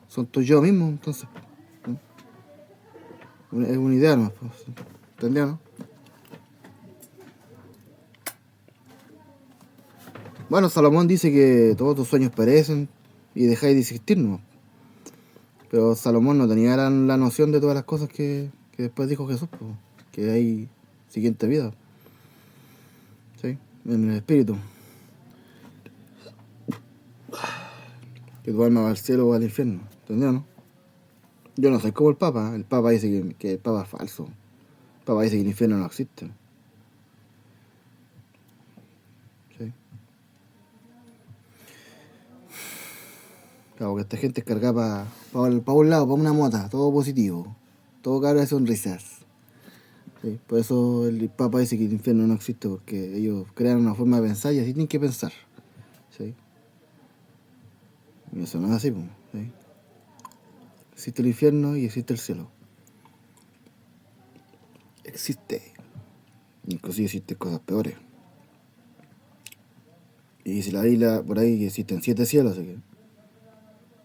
son tú y yo mismo, entonces. Es una idea nomás, pues. ¿Entendió, no? Bueno, Salomón dice que todos tus sueños perecen y dejáis de existir, ¿no? Pero Salomón no tenía la noción de todas las cosas que después dijo Jesús, pues, que hay siguiente vida, ¿sí? En el espíritu. Que tu alma va al cielo o al infierno, ¿entendió, no? Yo no soy como el Papa. El Papa dice que el Papa es falso. El Papa dice que el infierno no existe. ¿Sí? Claro, que esta gente es cargada para un lado, para una mota, todo positivo. Todo cara de sonrisas. ¿Sí? Por eso el Papa dice que el infierno no existe, porque ellos crean una forma de pensar y así tienen que pensar. ¿Sí? Y eso no es así, pues, ¿sí? Existe el infierno y existe el cielo. Existe. Inclusive existen cosas peores. Y dice la Biblia por ahí que existen 7 cielos, así que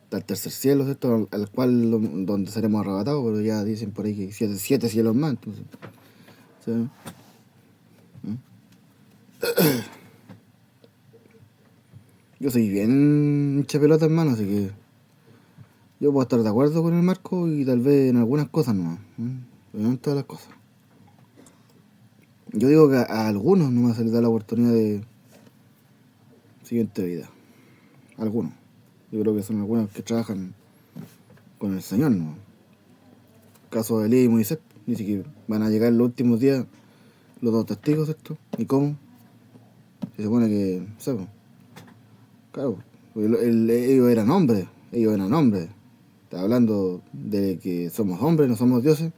está el tercer cielo, ¿cierto? Al cual donde seremos arrebatados, pero ya dicen por ahí que hay 7 cielos más, entonces. ¿Sí? Yo soy bien hincha pelota, hermano, así que yo puedo estar de acuerdo con el Marco y tal vez en algunas cosas nomás, pero no en todas las cosas. Yo digo que a algunos nomás se les da la oportunidad de siguiente vida. Algunos. Yo creo que son algunos que trabajan con el Señor, ¿no? Caso de Elías y Moisés, dice que van a llegar los últimos días los 2 testigos, ¿cierto? ¿Y cómo? Se supone que, ¿sabes? Claro, ellos eran hombres. Está hablando de que somos hombres, no somos dioses.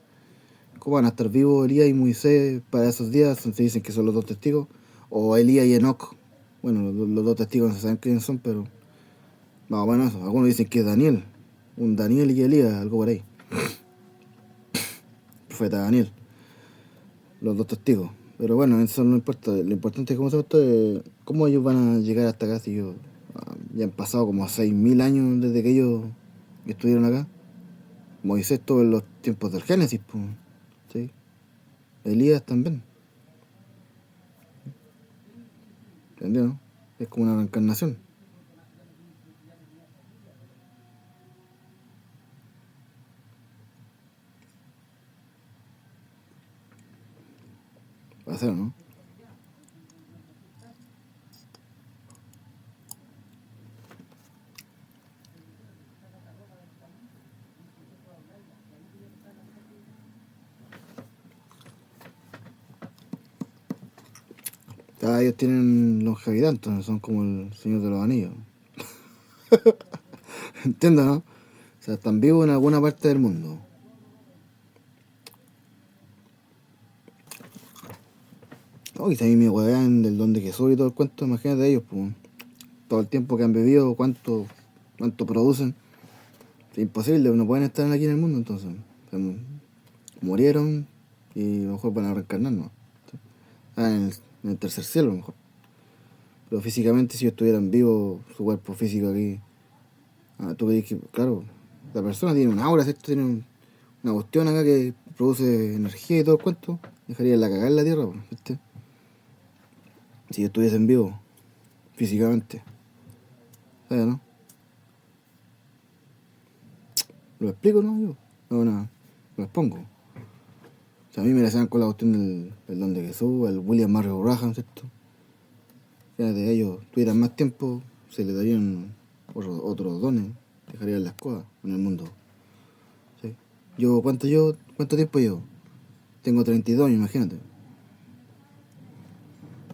¿Cómo van a estar vivos Elías y Moisés para esos días? Se dicen que son los 2 testigos. O Elías y Enoc. Bueno, los 2 testigos no se saben quiénes son, pero no, bueno, eso. Algunos dicen que es Daniel. Un Daniel y Elías, algo por ahí. Profeta Daniel. Los 2 testigos. Pero bueno, eso no importa. Lo importante es cómo ellos van a llegar hasta acá si ya han pasado como 6.000 años desde que ellos estuvieron acá. Moisés todo en los tiempos del Génesis, pues, ¿sí? Elías también. ¿Entendió, no? Es como una reencarnación. Va a ser, ¿no? Ellos tienen longevidad, entonces son como el Señor de los Anillos. Entiendo, ¿no? O sea, están vivos en alguna parte del mundo. Oh, y también me huevean del don de Jesús y todo el cuento, imagínate ellos, pues. Todo el tiempo que han vivido, cuánto producen. Es imposible, no pueden estar aquí en el mundo, entonces. Murieron y a lo mejor van a reencarnar, ¿no? En el tercer cielo, a lo mejor. Pero físicamente, si ellos estuvieran vivos, su cuerpo físico aquí. Tú ves que, claro, la persona tiene un aura, ¿cierto? Tiene una cuestión acá que produce energía y todo el cuento. Dejaría la cagada en la tierra, ¿viste? Si ellos estuviesen vivos, físicamente. ¿Sabes, no? ¿Lo explico, no? Yo. No, nada. Lo expongo. O sea, a mí me la hacían con la cuestión del don de Jesús, el William Mario Graham, ¿cierto? Fíjate, ellos tuvieran más tiempo, se les darían otros dones, dejarían las cosas en el mundo. ¿Sí? ¿Cuánto tiempo llevo? Tengo 32 años, imagínate.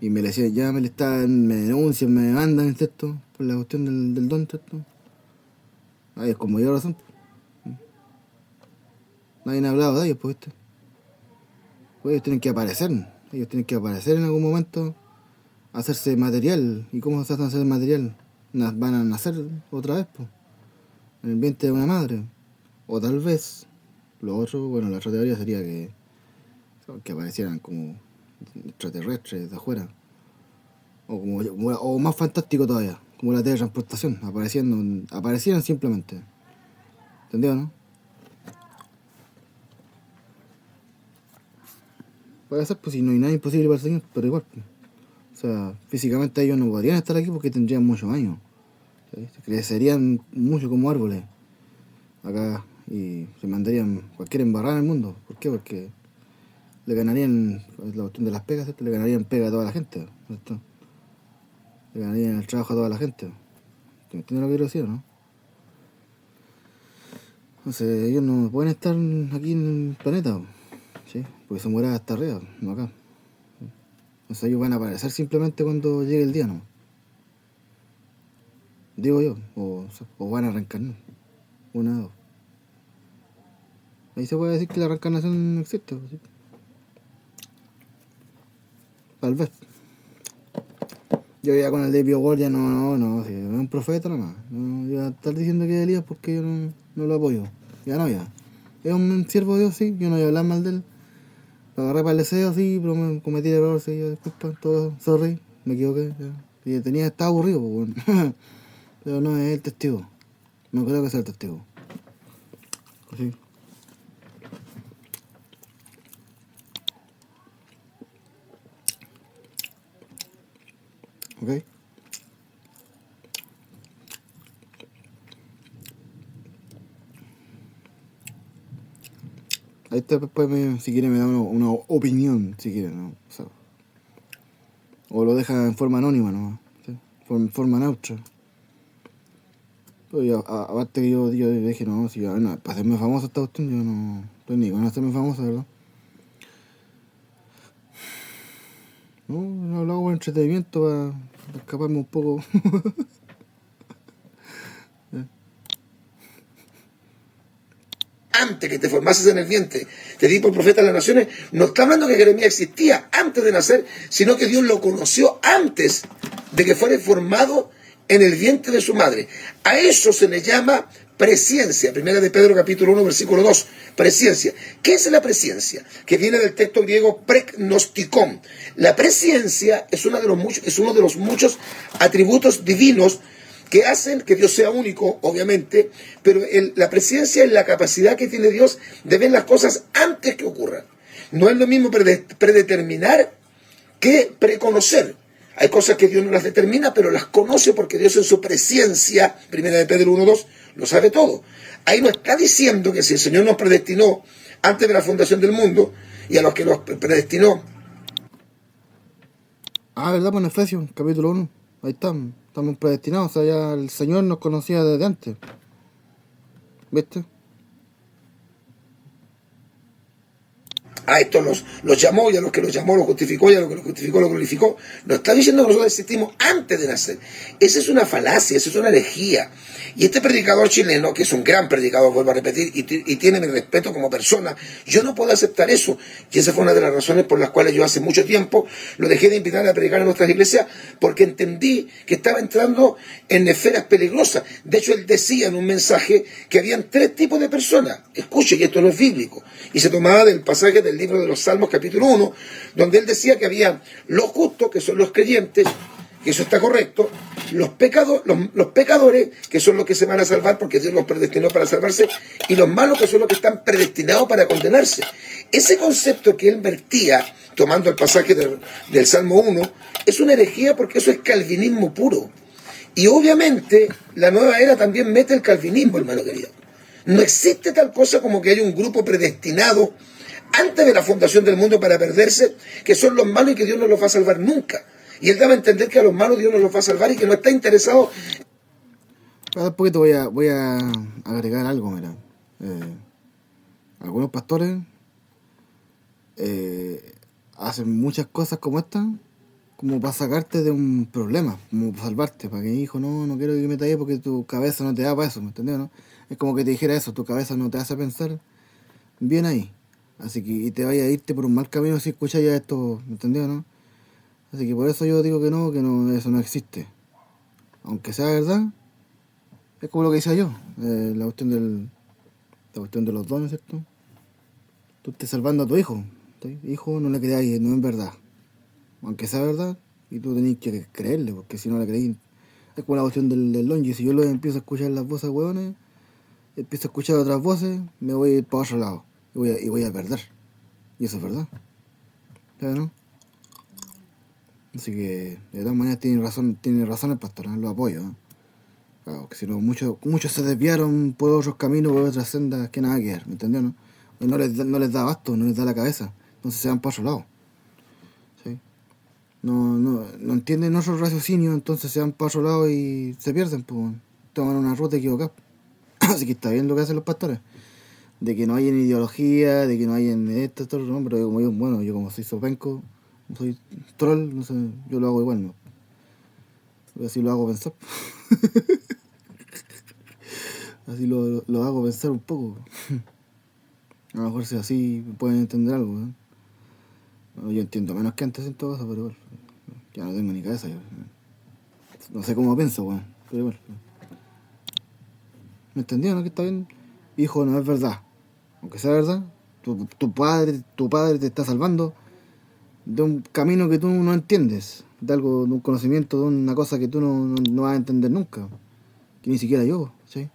Y me le decían, ya me denuncian, me demandan, ¿cierto? Por la cuestión del don, ¿cierto? Ay, es como yo razón. Nadie ha hablado de ellos, pues, ¿viste? Pues ellos tienen que aparecer. Ellos tienen que aparecer en algún momento, hacerse material. ¿Y cómo se hacen hacer material? Van a nacer otra vez, pues, en el vientre de una madre. O tal vez, lo otro, bueno, la otra teoría sería que aparecieran como extraterrestres de afuera. O más fantástico todavía, como la teletransportación, aparecieran simplemente. ¿Entendido, no? Puede ser, pues si no hay nada imposible para el Señor, pero igual. Pues. O sea, físicamente ellos no podrían estar aquí porque tendrían muchos años. ¿Sí? Crecerían mucho como árboles acá y se mandarían cualquier embarrada en el mundo. ¿Por qué? Porque le ganarían, la cuestión de las pegas, ¿cierto? Le ganarían pega a toda la gente, ¿cierto? Le ganarían el trabajo a toda la gente. ¿Me entiendes lo que quiero decir, no? Entonces ellos no pueden estar aquí en el planeta, ¿sí? Porque se muera hasta arriba, no acá. Entonces ellos van a aparecer simplemente cuando llegue el día, ¿no? Digo yo, o van a reencarnar. Una de dos. Ahí se puede decir que la reencarnación no existe, ¿sí? Tal vez. Yo ya con el de Biogor ya no, si es un profeta nomás. No, yo a estar diciendo que es Elías porque yo no lo apoyo. Ya no, ya. Es un siervo de Dios, sí, yo no voy a hablar mal de él. Lo agarré para el deseo, sí, pero me cometí el error, sí, disculpa, todo, sorry, me equivoqué. Ya. Y estaba aburrido, pues, bueno. Pero no es el testigo. No creo que sea el testigo. Sí. ¿Ok? Ahí está, después si quiere me da una opinión, si quiere, ¿no? O lo deja en forma anónima, ¿no? ¿Sí? En forma neutra. Pero aparte que yo dije, no, si no, para hacerme famoso esta cuestión, yo no estoy ni con hacerme famoso, ¿verdad? No, lo hago por entretenimiento para escaparme un poco. Antes que te formases en el vientre, te di por profeta de las naciones, no está hablando que Jeremías existía antes de nacer, sino que Dios lo conoció antes de que fuera formado en el vientre de su madre. A eso se le llama presciencia. Primera de Pedro capítulo 1 versículo 2. Presciencia. ¿Qué es la presciencia? Que viene del texto griego preknostikon. La presciencia es uno de los muchos atributos divinos que hacen que Dios sea único, obviamente, pero la presciencia es la capacidad que tiene Dios de ver las cosas antes que ocurran. No es lo mismo predeterminar que preconocer. Hay cosas que Dios no las determina, pero las conoce porque Dios en su presciencia, primera de Pedro 1:2, lo sabe todo. Ahí no está diciendo que si el Señor nos predestinó antes de la fundación del mundo y a los que nos predestinó. ¿Verdad? Pues en Efesios, capítulo 1. Ahí estamos predestinados. O sea, ya el Señor nos conocía desde antes. ¿Viste? A estos los llamó, y a los que los llamó los justificó, y a los que los justificó los glorificó. Nos está diciendo que nosotros existimos antes de nacer. Esa es una falacia, esa es una herejía. Y este predicador chileno, que es un gran predicador, vuelvo a repetir, y tiene mi respeto como persona, yo no puedo aceptar eso. Y esa fue una de las razones por las cuales yo hace mucho tiempo lo dejé de invitar a predicar en nuestras iglesias, porque entendí que estaba entrando en esferas peligrosas. De hecho, él decía en un mensaje que habían 3 tipos de personas. Escuche, y esto no es bíblico. Y se tomaba del pasaje del libro de los Salmos, capítulo 1, donde él decía que había los justos, que son los creyentes, que eso está correcto, los pecadores, que son los que se van a salvar porque Dios los predestinó para salvarse, y los malos, que son los que están predestinados para condenarse. Ese concepto que él vertía, tomando el pasaje del Salmo 1, es una herejía porque eso es calvinismo puro. Y obviamente la nueva era también mete el calvinismo, hermano querido. No existe tal cosa como que haya un grupo predestinado antes de la fundación del mundo para perderse, que son los malos y que Dios no los va a salvar nunca. Y él daba a entender que a los malos Dios no los va a salvar y que no está interesado. Un poquito voy a agregar algo, mira. Algunos pastores hacen muchas cosas como esta, como para sacarte de un problema, como para salvarte, para que hijo, no quiero que me metas ahí porque tu cabeza no te da para eso, ¿me entiendes, no? Es como que te dijera eso, tu cabeza no te hace pensar bien ahí. Así que y te vaya a irte por un mal camino si escuchas ya esto, ¿me entendió, no? Así que por eso yo digo que no, eso no existe. Aunque sea verdad, es como lo que decía yo, la cuestión de los dones, ¿cierto? Tú estás salvando a tu hijo, ¿sí? Hijo, no le creáis, no es verdad. Aunque sea verdad, y tú tenés que creerle, porque si no le creí, es como la cuestión del longe. Si yo lo empiezo a escuchar las voces hueones, empiezo a escuchar otras voces, me voy a ir para otro lado. Y voy a perder. Y eso es verdad. ¿sabes, no? Así que, de todas maneras, tiene razón el pastor, ¿no? Lo apoyo, ¿no? Claro, que si no, muchos se desviaron por otros caminos, por otras sendas que nada que ver, ¿me entendió, no? Y no les da abasto, no les da la cabeza, entonces se van para otro lado, ¿sí? No entienden nuestro raciocinio, entonces se van para otro lado y se pierden, pues, toman una ruta equivocada. Así que está bien lo que hacen los pastores, de que no hay en ideología, de que no hay en esto, todo, ¿no? Pero yo como soy sopenco, soy troll, no sé, yo lo hago igual, ¿no? Así lo hago pensar. Así lo hago pensar un poco. A lo mejor si así pueden entender algo, ¿eh? Bueno, yo entiendo menos que antes en todo caso, pero igual. Ya no tengo ni cabeza. No sé cómo pienso, weón. Pero igual. ¿Me entendieron? Que está bien. Hijo, no es verdad. Aunque sea verdad, tu padre te está salvando de un camino que tú no entiendes. De algo, de un conocimiento, de una cosa que tú no vas a entender nunca. Que ni siquiera yo, ¿sí?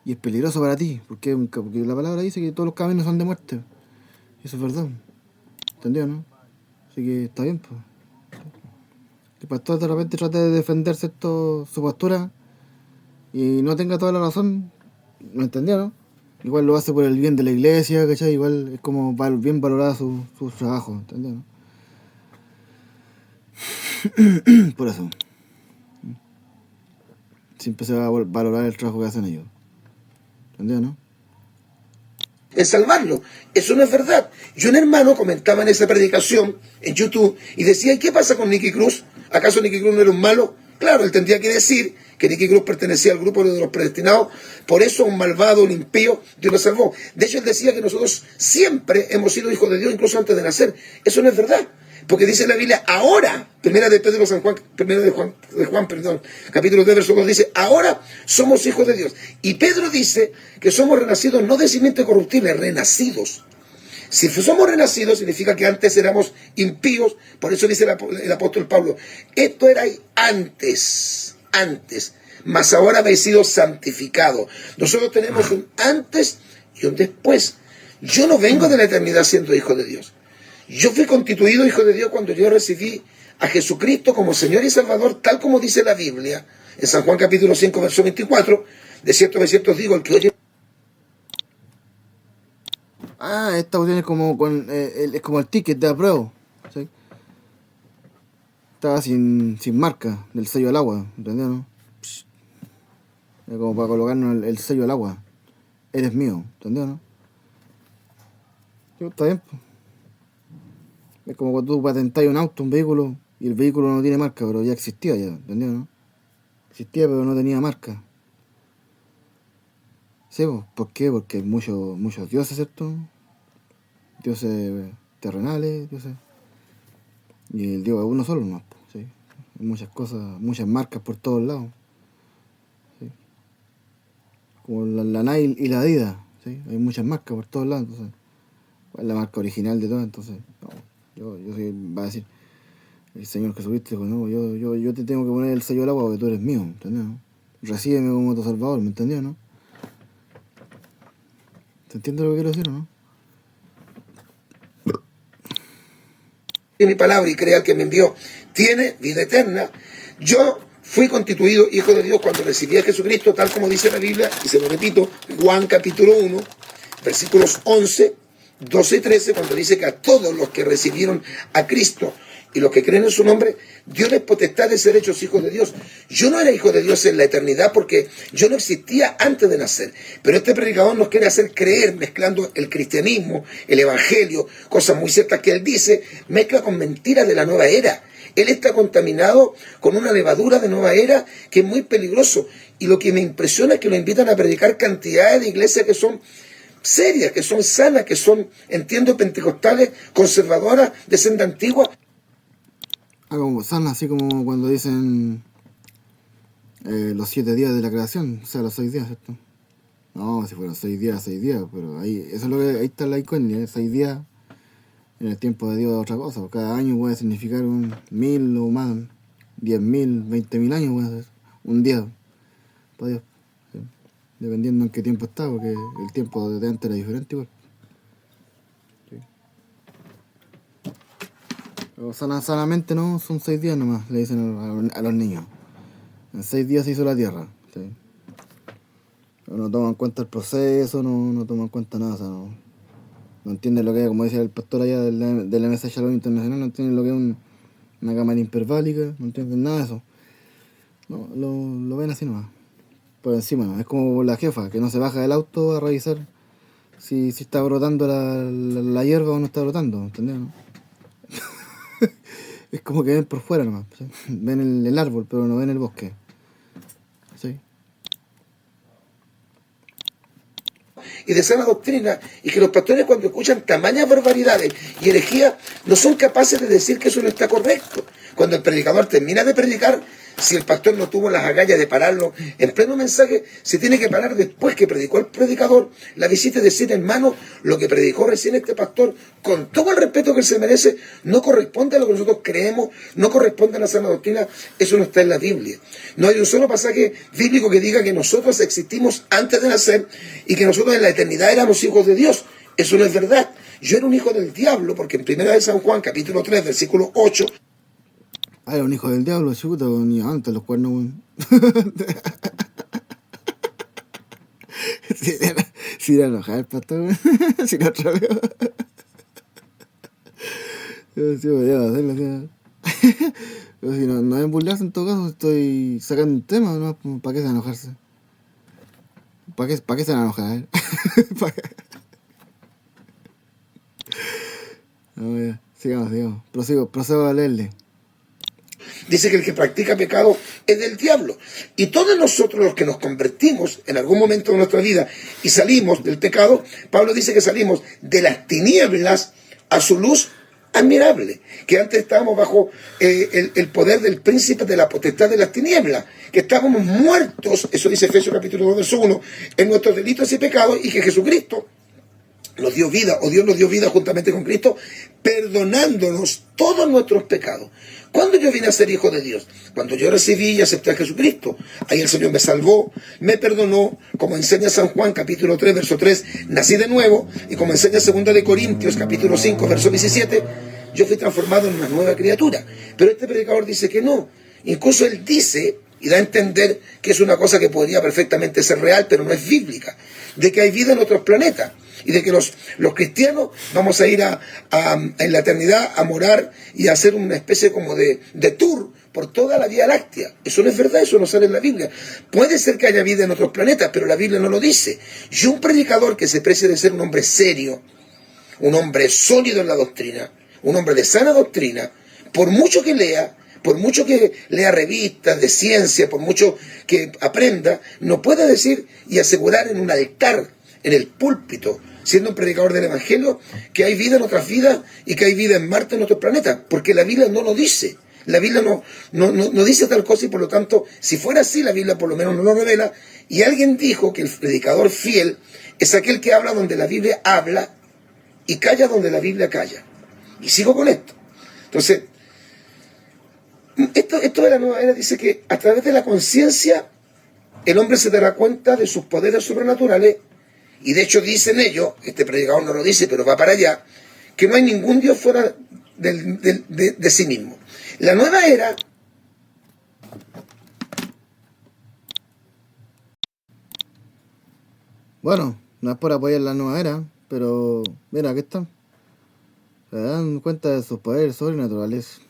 Y es peligroso para ti, porque la palabra dice que todos los caminos son de muerte. Y eso es verdad. ¿Entendido, no? Así que está bien, pues. El pastor de repente trata de defenderse su postura y no tenga toda la razón, ¿me entendió, no? Igual lo hace por el bien de la iglesia, ¿cachai? Igual es como bien valorada su trabajo, ¿entendió, no? Por eso. Siempre se va a valorar el trabajo que hacen ellos. ¿Entendió, no? En salvarlo. Eso no es verdad. Yo, un hermano, comentaba en esa predicación en YouTube y decía, ¿y qué pasa con Nicky Cruz? ¿Acaso Nicky Cruz no era un malo? Claro, él tendría que decir que Nicky Cruz pertenecía al grupo de los predestinados, por eso un malvado, un impío, Dios lo salvó. De hecho, él decía que nosotros siempre hemos sido hijos de Dios, incluso antes de nacer. Eso no es verdad. Porque dice la Biblia, ahora, primera de Juan, capítulo 3, verso 2, dice, ahora somos hijos de Dios. Y Pedro dice que somos renacidos no de simiente corruptible, renacidos. Si somos renacidos, significa que antes éramos impíos, por eso dice el apóstol Pablo, esto era antes, mas ahora habéis sido santificados. Nosotros tenemos un antes y un después. Yo no vengo de la eternidad siendo hijo de Dios. Yo fui constituido hijo de Dios cuando yo recibí a Jesucristo como Señor y Salvador, tal como dice la Biblia, en San Juan capítulo 5, verso 24, de cierto os digo, el que oye... Esta cuestión es como el ticket de apruebo, ¿sí? Estaba sin marca del sello del agua, ¿entendió, no? Es como para colocarnos el sello del agua. Eres mío, ¿entendió, no? Está bien, pues. Es como cuando tú patentáis un auto, un vehículo, y el vehículo no tiene marca, pero ya existía, ¿entendió, no? Existía, pero no tenía marca. Sí, pues, ¿por qué? Porque hay muchos dioses, ¿cierto? Dioses terrenales, dioses. Y el Dios es uno solo, ¿no? ¿Sí? Hay muchas cosas, muchas marcas por todos lados. ¿Sí? Como la Nike y la Adidas, ¿sí? Hay muchas marcas por todos lados, entonces. ¿Cuál es la marca original de todas? Entonces, no, yo soy, va a decir, el Señor Jesucristo dijo, no, yo te tengo que poner el sello del agua porque tú eres mío, ¿entendió, no? Recíbeme como tu salvador, ¿me entendió, no? ¿Se entiende lo que quiero decir, o no? Mi palabra y crea al que me envió, tiene vida eterna. Yo fui constituido hijo de Dios cuando recibí a Jesucristo, tal como dice la Biblia, y se lo repito, Juan capítulo 1, versículos 11, 12 y 13, cuando dice que a todos los que recibieron a Cristo y los que creen en su nombre, Dios les potestad de ser hechos hijos de Dios. Yo no era hijo de Dios en la eternidad porque yo no existía antes de nacer. Pero este predicador nos quiere hacer creer, mezclando el cristianismo, el evangelio, cosas muy ciertas que él dice, mezcla con mentiras de la nueva era. Él está contaminado con una levadura de nueva era que es muy peligroso. Y lo que me impresiona es que lo invitan a predicar cantidades de iglesias que son serias, que son sanas, que son, entiendo, pentecostales, conservadoras, de senda antigua. Como sana, así como cuando dicen los 7 días de la creación, o sea, los 6 días, ¿cierto? No, si fueron 6 días, pero ahí, eso es lo que, ahí está la iconia, 6 días, en el tiempo de Dios es otra cosa, cada año puede significar 1000 o más, 10.000, 20.000 años puede ser, un día, para Dios, ¿sí? Dependiendo en qué tiempo está, porque el tiempo de antes era diferente igual. Pero sanamente no, son 6 días nomás, le dicen a los niños. En 6 días se hizo la tierra. ¿Sí? Pero no toman en cuenta el proceso, no toman en cuenta nada, o sea, no entienden lo que es, como decía el pastor allá del MSA Shalom Internacional, no entienden lo que es una cámara hiperbálica, no entienden nada de eso. No, lo ven así nomás, por encima, ¿no? Es como la jefa, que no se baja del auto a revisar si está brotando la hierba o no está brotando, ¿entendés? ¿No? Es como que ven por fuera nomás, ¿sí? Ven el árbol, pero no ven el bosque. ¿Sí? Y de sana doctrina, y que los pastores cuando escuchan tamañas barbaridades y herejías no son capaces de decir que eso no está correcto. Cuando el predicador termina de predicar, si el pastor no tuvo las agallas de pararlo en pleno mensaje, se tiene que parar después que predicó el predicador la visita y decir, hermano, lo que predicó recién este pastor, con todo el respeto que él se merece, no corresponde a lo que nosotros creemos, no corresponde a la sana doctrina, eso no está en la Biblia. No hay un solo pasaje bíblico que diga que nosotros existimos antes de nacer y que nosotros en la eternidad éramos hijos de Dios. Eso no es verdad. Yo era un hijo del diablo, porque en 1 de San Juan, capítulo 3, versículo 8, Ah, era un hijo del diablo, chuta, ni antes los cuernos, weón. Si era enojado el pastor, weón. Si no otra vez. Yo sí, voy a hacerlo, sí. Pero si no es burlarse en todo caso, estoy sacando un tema, ¿no? ¿Para qué se van a enojarse? ¿Para qué se van a enojar? No, ya, sigamos. Procedo a leerle. dice que el que practica pecado es del diablo. Y todos nosotros los que nos convertimos en algún momento de nuestra vida y salimos del pecado, Pablo dice que salimos de las tinieblas a su luz admirable, que antes estábamos bajo el poder del príncipe de la potestad de las tinieblas, que estábamos muertos, eso dice Efesios capítulo 2, verso 1, en nuestros delitos y pecados, y que Jesucristo nos dio vida, o Dios nos dio vida juntamente con Cristo, perdonándonos todos nuestros pecados. ¿Cuándo yo vine a ser hijo de Dios? Cuando yo recibí y acepté a Jesucristo. Ahí el Señor me salvó, me perdonó, como enseña San Juan capítulo 3, verso 3, nací de nuevo, y como enseña 2 de Corintios capítulo 5, verso 17, yo fui transformado en una nueva criatura. Pero este predicador dice que no. Incluso él dice, y da a entender que es una cosa que podría perfectamente ser real, pero no es bíblica, de que hay vida en otros planetas. Y de que los cristianos vamos a ir en la eternidad a morar y a hacer una especie como de tour por toda la Vía Láctea. Eso no es verdad, eso no sale en la Biblia. Puede ser que haya vida en otros planetas, pero la Biblia no lo dice. Y un predicador que se precie de ser un hombre serio, un hombre sólido en la doctrina, un hombre de sana doctrina, por mucho que lea revistas de ciencia, por mucho que aprenda, no puede decir y asegurar en un altar, en el púlpito, siendo un predicador del Evangelio, que hay vida en otras vidas y que hay vida en Marte, en otros planetas, porque la Biblia no lo dice. La Biblia no dice tal cosa y por lo tanto, si fuera así, la Biblia por lo menos no lo revela. Y alguien dijo que el predicador fiel es aquel que habla donde la Biblia habla y calla donde la Biblia calla. Y sigo con esto. Entonces, esto de la nueva era dice que a través de la conciencia el hombre se dará cuenta de sus poderes sobrenaturales. Y de hecho dicen ellos, este predicador no lo dice, pero va para allá, que no hay ningún Dios fuera de sí mismo. La nueva era... Bueno, no es por apoyar la nueva era, pero mira, aquí están. Se dan cuenta de sus poderes sobrenaturales.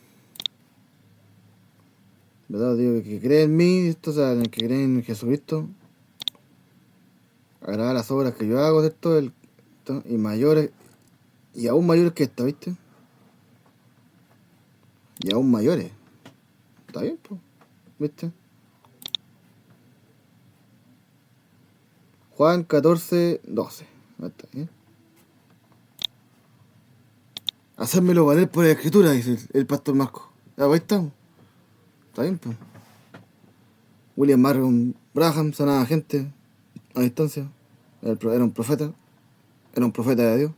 ¿Verdad? Digo, que cree en mí, esto, o sea, el que cree en Jesucristo, agrada las obras que yo hago de esto, y mayores, y aún mayores que esta, ¿viste? Y aún mayores. ¿Está bien, pues? ¿Viste? Juan 14, 12. Está bien. Hacérmelo valer por la escritura, dice el pastor Marco. Ya, ahí estamos. Está bien, pues. William Marion Branham sanaba gente a distancia. Era un profeta. Era un profeta de Dios.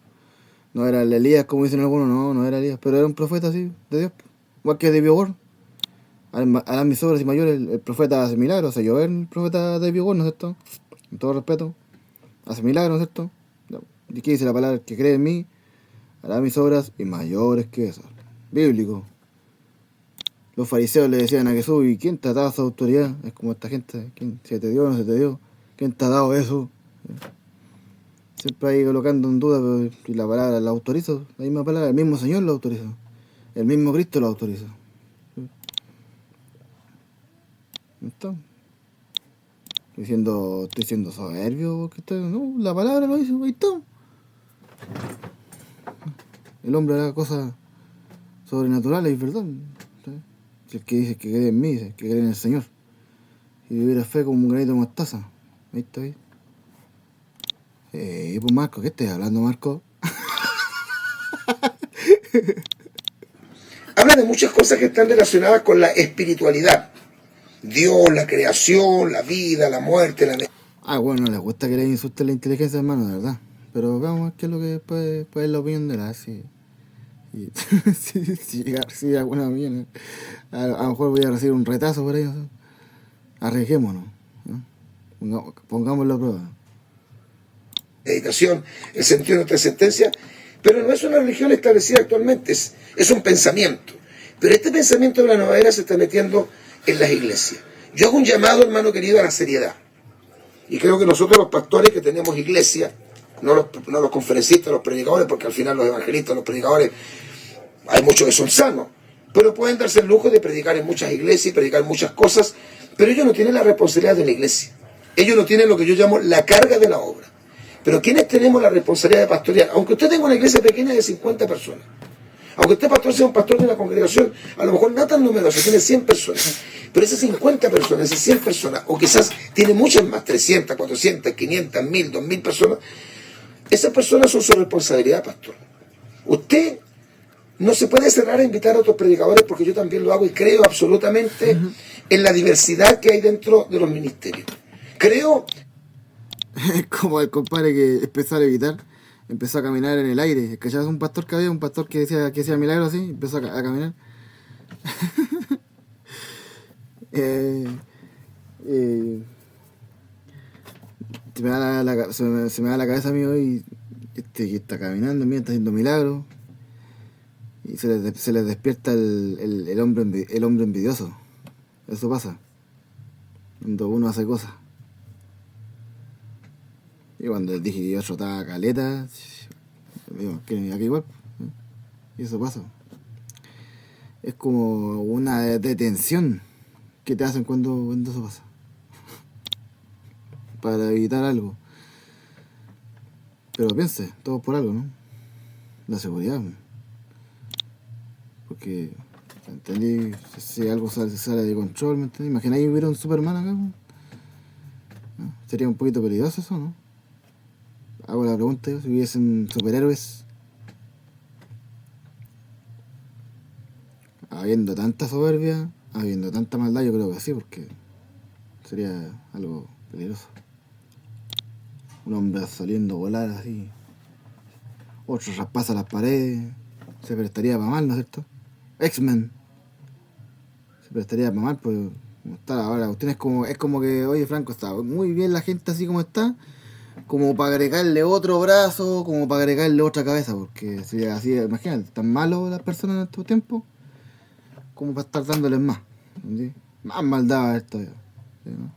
No era el Elías, como dicen algunos, no era Elías. Pero era un profeta, así, de Dios. Igual que David Ward. Harán mis obras y mayores. El profeta hace milagros. O sea, yo el profeta David Ward, ¿no es cierto? Con todo respeto. Hace milagros, ¿no es cierto? ¿Y qué dice la palabra? Que cree en mí, hará mis obras y mayores que esas. bíblico. Los fariseos le decían a Jesús, ¿y quién te ha dado esa autoridad? Es como esta gente, ¿quién se te dio o no se te dio? ¿Quién te ha dado eso? Siempre ahí colocando en duda, pero y la palabra la autoriza, la misma palabra, el mismo Señor lo autoriza, el mismo Cristo lo autoriza. ¿Está? Estoy siendo soberbio, porque no, la palabra lo dice, ahí está. El hombre hará cosas sobrenaturales y verdad. Si el que dice que cree en mí, el que cree en el Señor. Y vivir fe como un granito de mostaza. Ahí está, ahí. Pues Marco, ¿qué estás hablando, Marco? Habla de muchas cosas que están relacionadas con la espiritualidad. Dios, la creación, la vida, la muerte, Bueno, no les gusta que le insulten la inteligencia, hermano, de verdad. Pero veamos qué es lo que puede la opinión de la si si alguna opinión. A lo mejor voy a recibir un retazo por ellos. Arriesguémonos, ¿no? Pongámoslo a prueba. Meditación, el sentido de nuestra sentencia, pero no es una religión establecida actualmente, es un pensamiento. Pero este pensamiento de la nueva era se está metiendo en las iglesias. Yo hago un llamado, hermano querido, a la seriedad. Y creo que nosotros los pastores que tenemos iglesia, no los conferencistas, los predicadores, porque al final los evangelistas, los predicadores, hay muchos que son sanos, pero pueden darse el lujo de predicar en muchas iglesias y predicar muchas cosas, pero ellos no tienen la responsabilidad de la iglesia. Ellos no tienen lo que yo llamo la carga de la obra. Pero quienes tenemos la responsabilidad de pastorear, aunque usted tenga una iglesia pequeña de 50 personas, aunque usted pastor sea un pastor de una congregación, a lo mejor no tan numerosa, tiene 100 personas, pero esas 50 personas, esas 100 personas, o quizás tiene muchas más, 300, 400, 500, 1000, 2000 personas, esas personas son su responsabilidad, pastor. Usted no se puede cerrar a invitar a otros predicadores, porque yo también lo hago y creo absolutamente en la diversidad que hay dentro de los ministerios. Creo... Es como el compadre que empezó a levitar, empezó a caminar en el aire. ¿Cachabas un pastor que había? Un pastor que hacía milagros así, empezó a caminar. Se me da la cabeza a mí hoy, que está caminando, mira, está haciendo milagros. Y se les despierta el hombre envidioso. Eso pasa cuando uno hace cosas. Y cuando les dije que yo trotaba caleta, digo, que aquí igual. Y eso pasa. Es como una detención que te hacen cuando eso pasa. Para evitar algo. Pero piense, todo por algo, ¿no? La seguridad. Porque, ¿entendí? Si algo sale de control, ¿me entendí? Imagina que hubiera un Superman acá, ¿no? Sería un poquito peligroso eso, ¿no? Hago la pregunta, si hubiesen superhéroes, habiendo tanta soberbia, habiendo tanta maldad, yo creo que sí, porque sería algo peligroso. Un hombre saliendo a volar así, otro raspasa las paredes, se prestaría para mal, ¿no es cierto? X-Men se prestaría para mal, pues como está ahora, la cuestión es como que, oye Franco, está muy bien la gente así como está, como para agregarle otro brazo, como para agregarle otra cabeza, porque si así, imagínate, tan malos las personas en estos tiempos, como para estar dándoles más, ¿entendí? Más maldad a esto, ¿sí, no?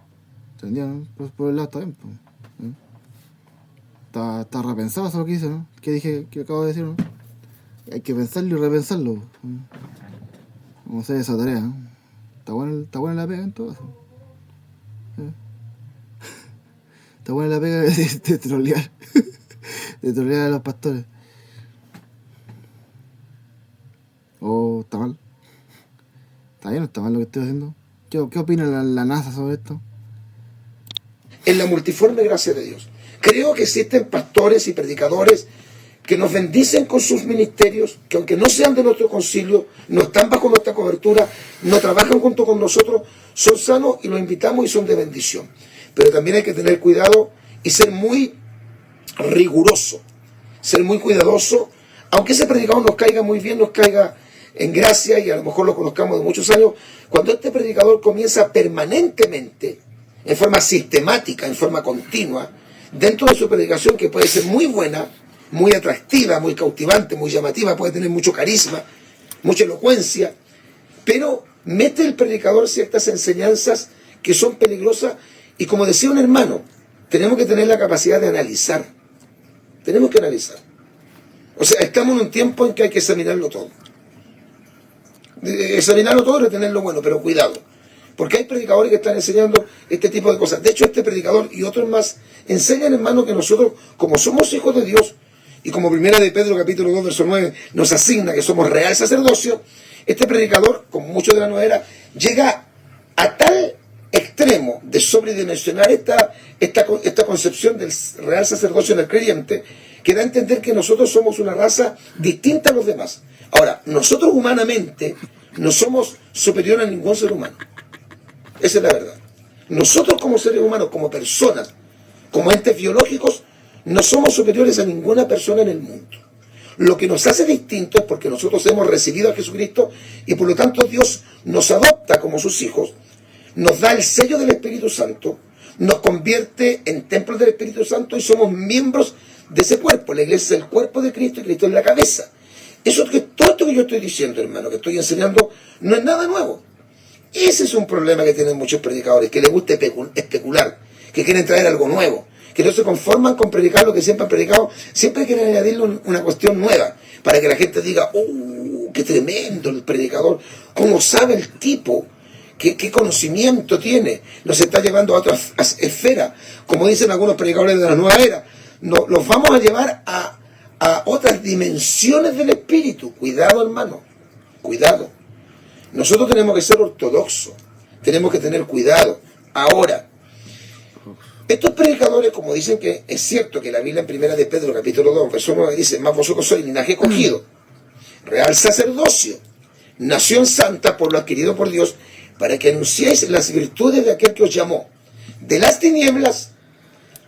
¿Entendió? ¿No? Por el lado está bien, pues, ¿sí? Está repensado eso lo que hice, ¿no? ¿Qué dije, que acabo de decir, no? Hay que pensarlo y repensarlo, ¿sí? Vamos a hacer esa tarea, ¿no? Está buena la pega en todo eso, ¿sí? Está buena la pega de trolear. De trolear a los pastores. Oh, está mal. ¿Está bien o está mal lo que estoy haciendo? ¿Qué opina la NASA sobre esto? En la multiforme gracia de Dios. Creo que existen pastores y predicadores que nos bendicen con sus ministerios, que aunque no sean de nuestro concilio, no están bajo nuestra cobertura, no trabajan junto con nosotros, son sanos y los invitamos y son de bendición. Pero también hay que tener cuidado y ser muy riguroso, ser muy cuidadoso, aunque ese predicador nos caiga muy bien, nos caiga en gracia y a lo mejor lo conozcamos de muchos años, cuando este predicador comienza permanentemente, en forma sistemática, en forma continua, dentro de su predicación, que puede ser muy buena, muy atractiva, muy cautivante, muy llamativa, puede tener mucho carisma, mucha elocuencia, pero mete el predicador ciertas enseñanzas que son peligrosas y, como decía un hermano, tenemos que tener la capacidad de analizar. Tenemos que analizar. O sea, estamos en un tiempo en que hay que examinarlo todo. Examinarlo todo y retener lo bueno, pero cuidado. Porque hay predicadores que están enseñando este tipo de cosas. De hecho, este predicador y otros más enseñan, hermano, que nosotros, como somos hijos de Dios, y como primera de Pedro, capítulo 2, verso 9, nos asigna que somos real sacerdocio, este predicador, como muchos de la nueva era, llega a tal extremo de sobredimensionar esta concepción del real sacerdocio en el creyente, que da a entender que nosotros somos una raza distinta a los demás. Ahora, nosotros humanamente no somos superiores a ningún ser humano. Esa es la verdad. Nosotros como seres humanos, como personas, como entes biológicos, no somos superiores a ninguna persona en el mundo. Lo que nos hace distintos es porque nosotros hemos recibido a Jesucristo y por lo tanto Dios nos adopta como sus hijos, nos da el sello del Espíritu Santo, nos convierte en templos del Espíritu Santo y somos miembros de ese cuerpo. La iglesia es el cuerpo de Cristo y Cristo es la cabeza. Todo esto que yo estoy diciendo, hermano, que estoy enseñando, no es nada nuevo. Ese es un problema que tienen muchos predicadores, que les gusta especular, que quieren traer algo nuevo, que no se conforman con predicar lo que siempre han predicado, siempre quieren añadirle una cuestión nueva, para que la gente diga, qué tremendo el predicador, cómo sabe el tipo, qué conocimiento tiene, nos está llevando a otras esferas, como dicen algunos predicadores de la nueva era, los vamos a llevar a otras dimensiones del espíritu. Cuidado, hermano, cuidado. Nosotros tenemos que ser ortodoxos, tenemos que tener cuidado. Ahora, estos predicadores, como dicen que es cierto que la Biblia en primera de Pedro, capítulo 2, verso 9, dice, más vosotros sois linaje escogido, real sacerdocio, nación santa, pueblo adquirido por Dios, para que anunciéis las virtudes de aquel que os llamó, de las tinieblas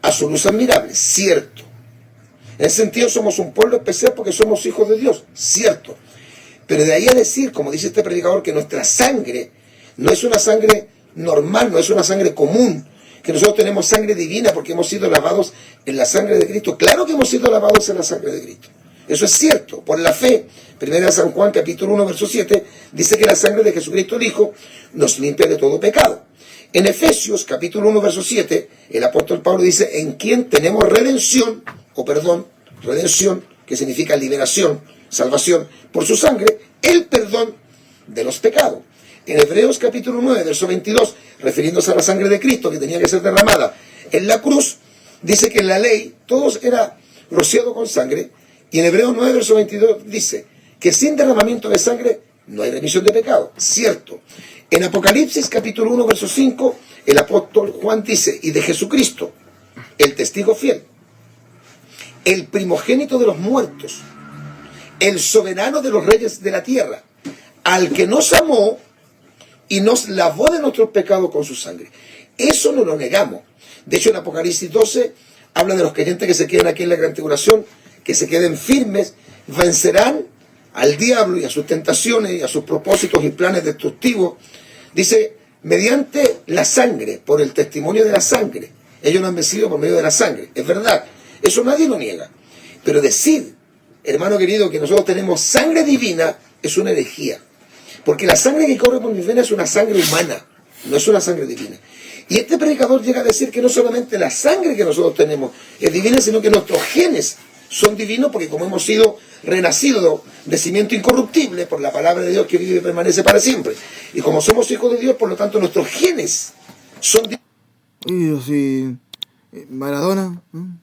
a su luz admirable. Cierto. En ese sentido somos un pueblo especial porque somos hijos de Dios. Cierto. Pero de ahí a decir, como dice este predicador, que nuestra sangre no es una sangre normal, no es una sangre común, que nosotros tenemos sangre divina porque hemos sido lavados en la sangre de Cristo. Claro que hemos sido lavados en la sangre de Cristo. Eso es cierto, por la fe. Primera de San Juan, capítulo 1, verso 7, dice que la sangre de Jesucristo el Hijo nos limpia de todo pecado. En Efesios, capítulo 1, verso 7, el apóstol Pablo dice, en quien tenemos redención, redención, que significa liberación, salvación, por su sangre, el perdón de los pecados. En Hebreos capítulo 9, verso 22, refiriéndose a la sangre de Cristo que tenía que ser derramada en la cruz, dice que en la ley todos era rociado con sangre, y en Hebreos 9, verso 22 dice que sin derramamiento de sangre no hay remisión de pecado. Cierto. En Apocalipsis capítulo 1, verso 5, el apóstol Juan dice, y de Jesucristo, el testigo fiel, el primogénito de los muertos, el soberano de los reyes de la tierra, al que nos amó y nos lavó de nuestros pecados con su sangre. Eso no lo negamos. De hecho, en Apocalipsis 12 habla de los creyentes que se quedan aquí en la gran tribulación, que se queden firmes, vencerán al diablo y a sus tentaciones y a sus propósitos y planes destructivos. Dice, mediante la sangre, por el testimonio de la sangre. Ellos no han vencido por medio de la sangre. Es verdad, eso nadie lo niega. Pero decir, hermano querido, que nosotros tenemos sangre divina es una herejía. Porque la sangre que corre por mis venas es una sangre humana, no es una sangre divina. Y este predicador llega a decir que no solamente la sangre que nosotros tenemos es divina, sino que nuestros genes son divinos, porque como hemos sido renacidos de cimiento incorruptible por la palabra de Dios que vive y permanece para siempre, y como somos hijos de Dios, por lo tanto nuestros genes son divinos. Y yo sí, Maradona, ¿no?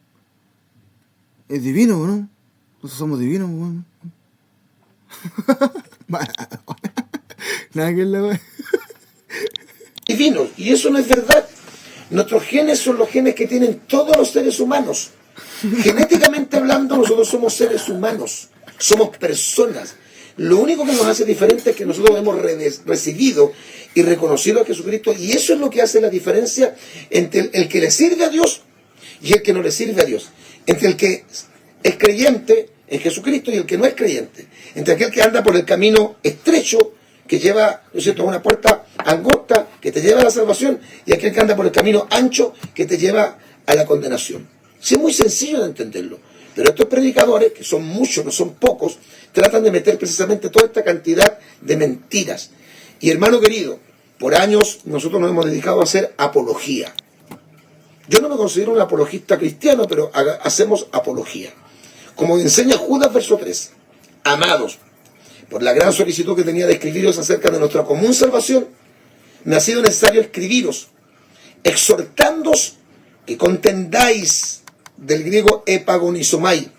Es divino, ¿no? Nosotros somos divinos, ¿no? Maradona. Nada que la wea. Divinos, y eso no es verdad. Nuestros genes son los genes que tienen todos los seres humanos. Genéticamente hablando, nosotros somos seres humanos, somos personas. Lo único que nos hace diferente es que nosotros hemos recibido y reconocido a Jesucristo, y eso es lo que hace la diferencia entre el que le sirve a Dios y el que no le sirve a Dios, entre el que es creyente en Jesucristo y el que no es creyente, entre aquel que anda por el camino estrecho que lleva, ¿no es cierto?, a una puerta angosta que te lleva a la salvación, y aquel que anda por el camino ancho que te lleva a la condenación. Sí, es muy sencillo de entenderlo, pero estos predicadores, que son muchos, no son pocos, tratan de meter precisamente toda esta cantidad de mentiras. Y hermano querido, por años nosotros nos hemos dedicado a hacer apología. Yo no me considero un apologista cristiano, pero hacemos apología. Como enseña Judas, verso 3. Amados, por la gran solicitud que tenía de escribiros acerca de nuestra común salvación, me ha sido necesario escribiros, exhortándoos que contendáis, del griego epagonizomai.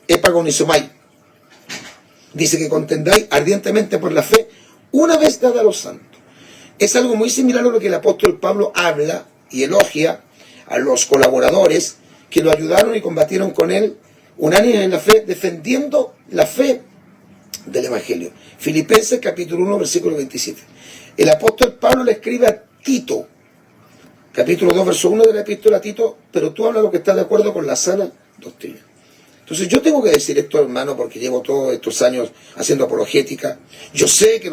Epagonizomai. Dice que contendáis ardientemente por la fe, una vez dada a los santos. Es algo muy similar a lo que el apóstol Pablo habla y elogia a los colaboradores que lo ayudaron y combatieron con él unánimes en la fe, defendiendo la fe del Evangelio. Filipenses capítulo 1, versículo 27. El apóstol Pablo le escribe a Tito, capítulo 2, verso 1 de la epístola a Tito, pero tú hablas lo que está de acuerdo con la sana doctrina. Entonces yo tengo que decir esto, hermano, porque llevo todos estos años haciendo apologética. Yo sé que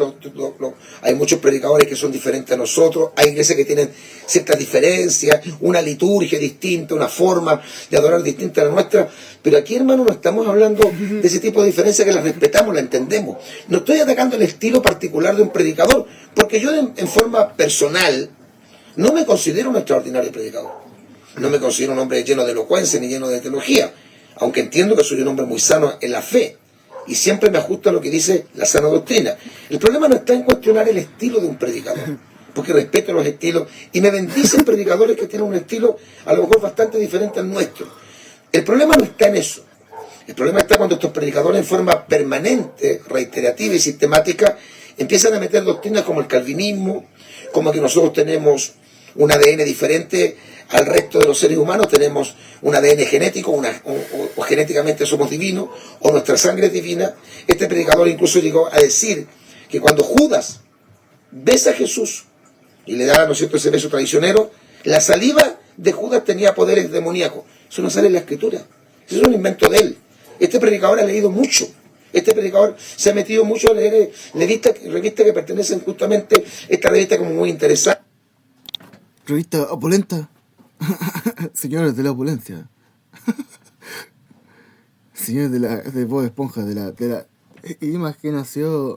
hay muchos predicadores que son diferentes a nosotros, hay iglesias que tienen ciertas diferencias, una liturgia distinta, una forma de adorar distinta a la nuestra, pero aquí, hermano, no estamos hablando de ese tipo de diferencias, que las respetamos, las entendemos. No estoy atacando el estilo particular de un predicador, porque yo en forma personal no me considero un extraordinario predicador. No me considero un hombre lleno de elocuencia ni lleno de teología, aunque entiendo que soy un hombre muy sano en la fe y siempre me ajusto a lo que dice la sana doctrina. El problema no está en cuestionar el estilo de un predicador, porque respeto los estilos y me bendicen predicadores que tienen un estilo a lo mejor bastante diferente al nuestro. El problema no está en eso. El problema está cuando estos predicadores en forma permanente, reiterativa y sistemática empiezan a meter doctrinas como el calvinismo, como que nosotros tenemos un ADN diferente al resto de los seres humanos, tenemos un ADN genético, o genéticamente somos divinos, o nuestra sangre es divina. Este predicador incluso llegó a decir que cuando Judas besa a Jesús y le da, ¿no es cierto?, ese beso traicionero, la saliva de Judas tenía poderes demoníacos. Eso no sale en la Escritura, eso es un invento de él. Este predicador ha leído mucho. Este predicador se ha metido mucho a leer revistas que pertenecen justamente a esta revista como muy interesante. Revista opulenta. Señores de la opulencia. Señores de Bob Esponja, de la imaginación.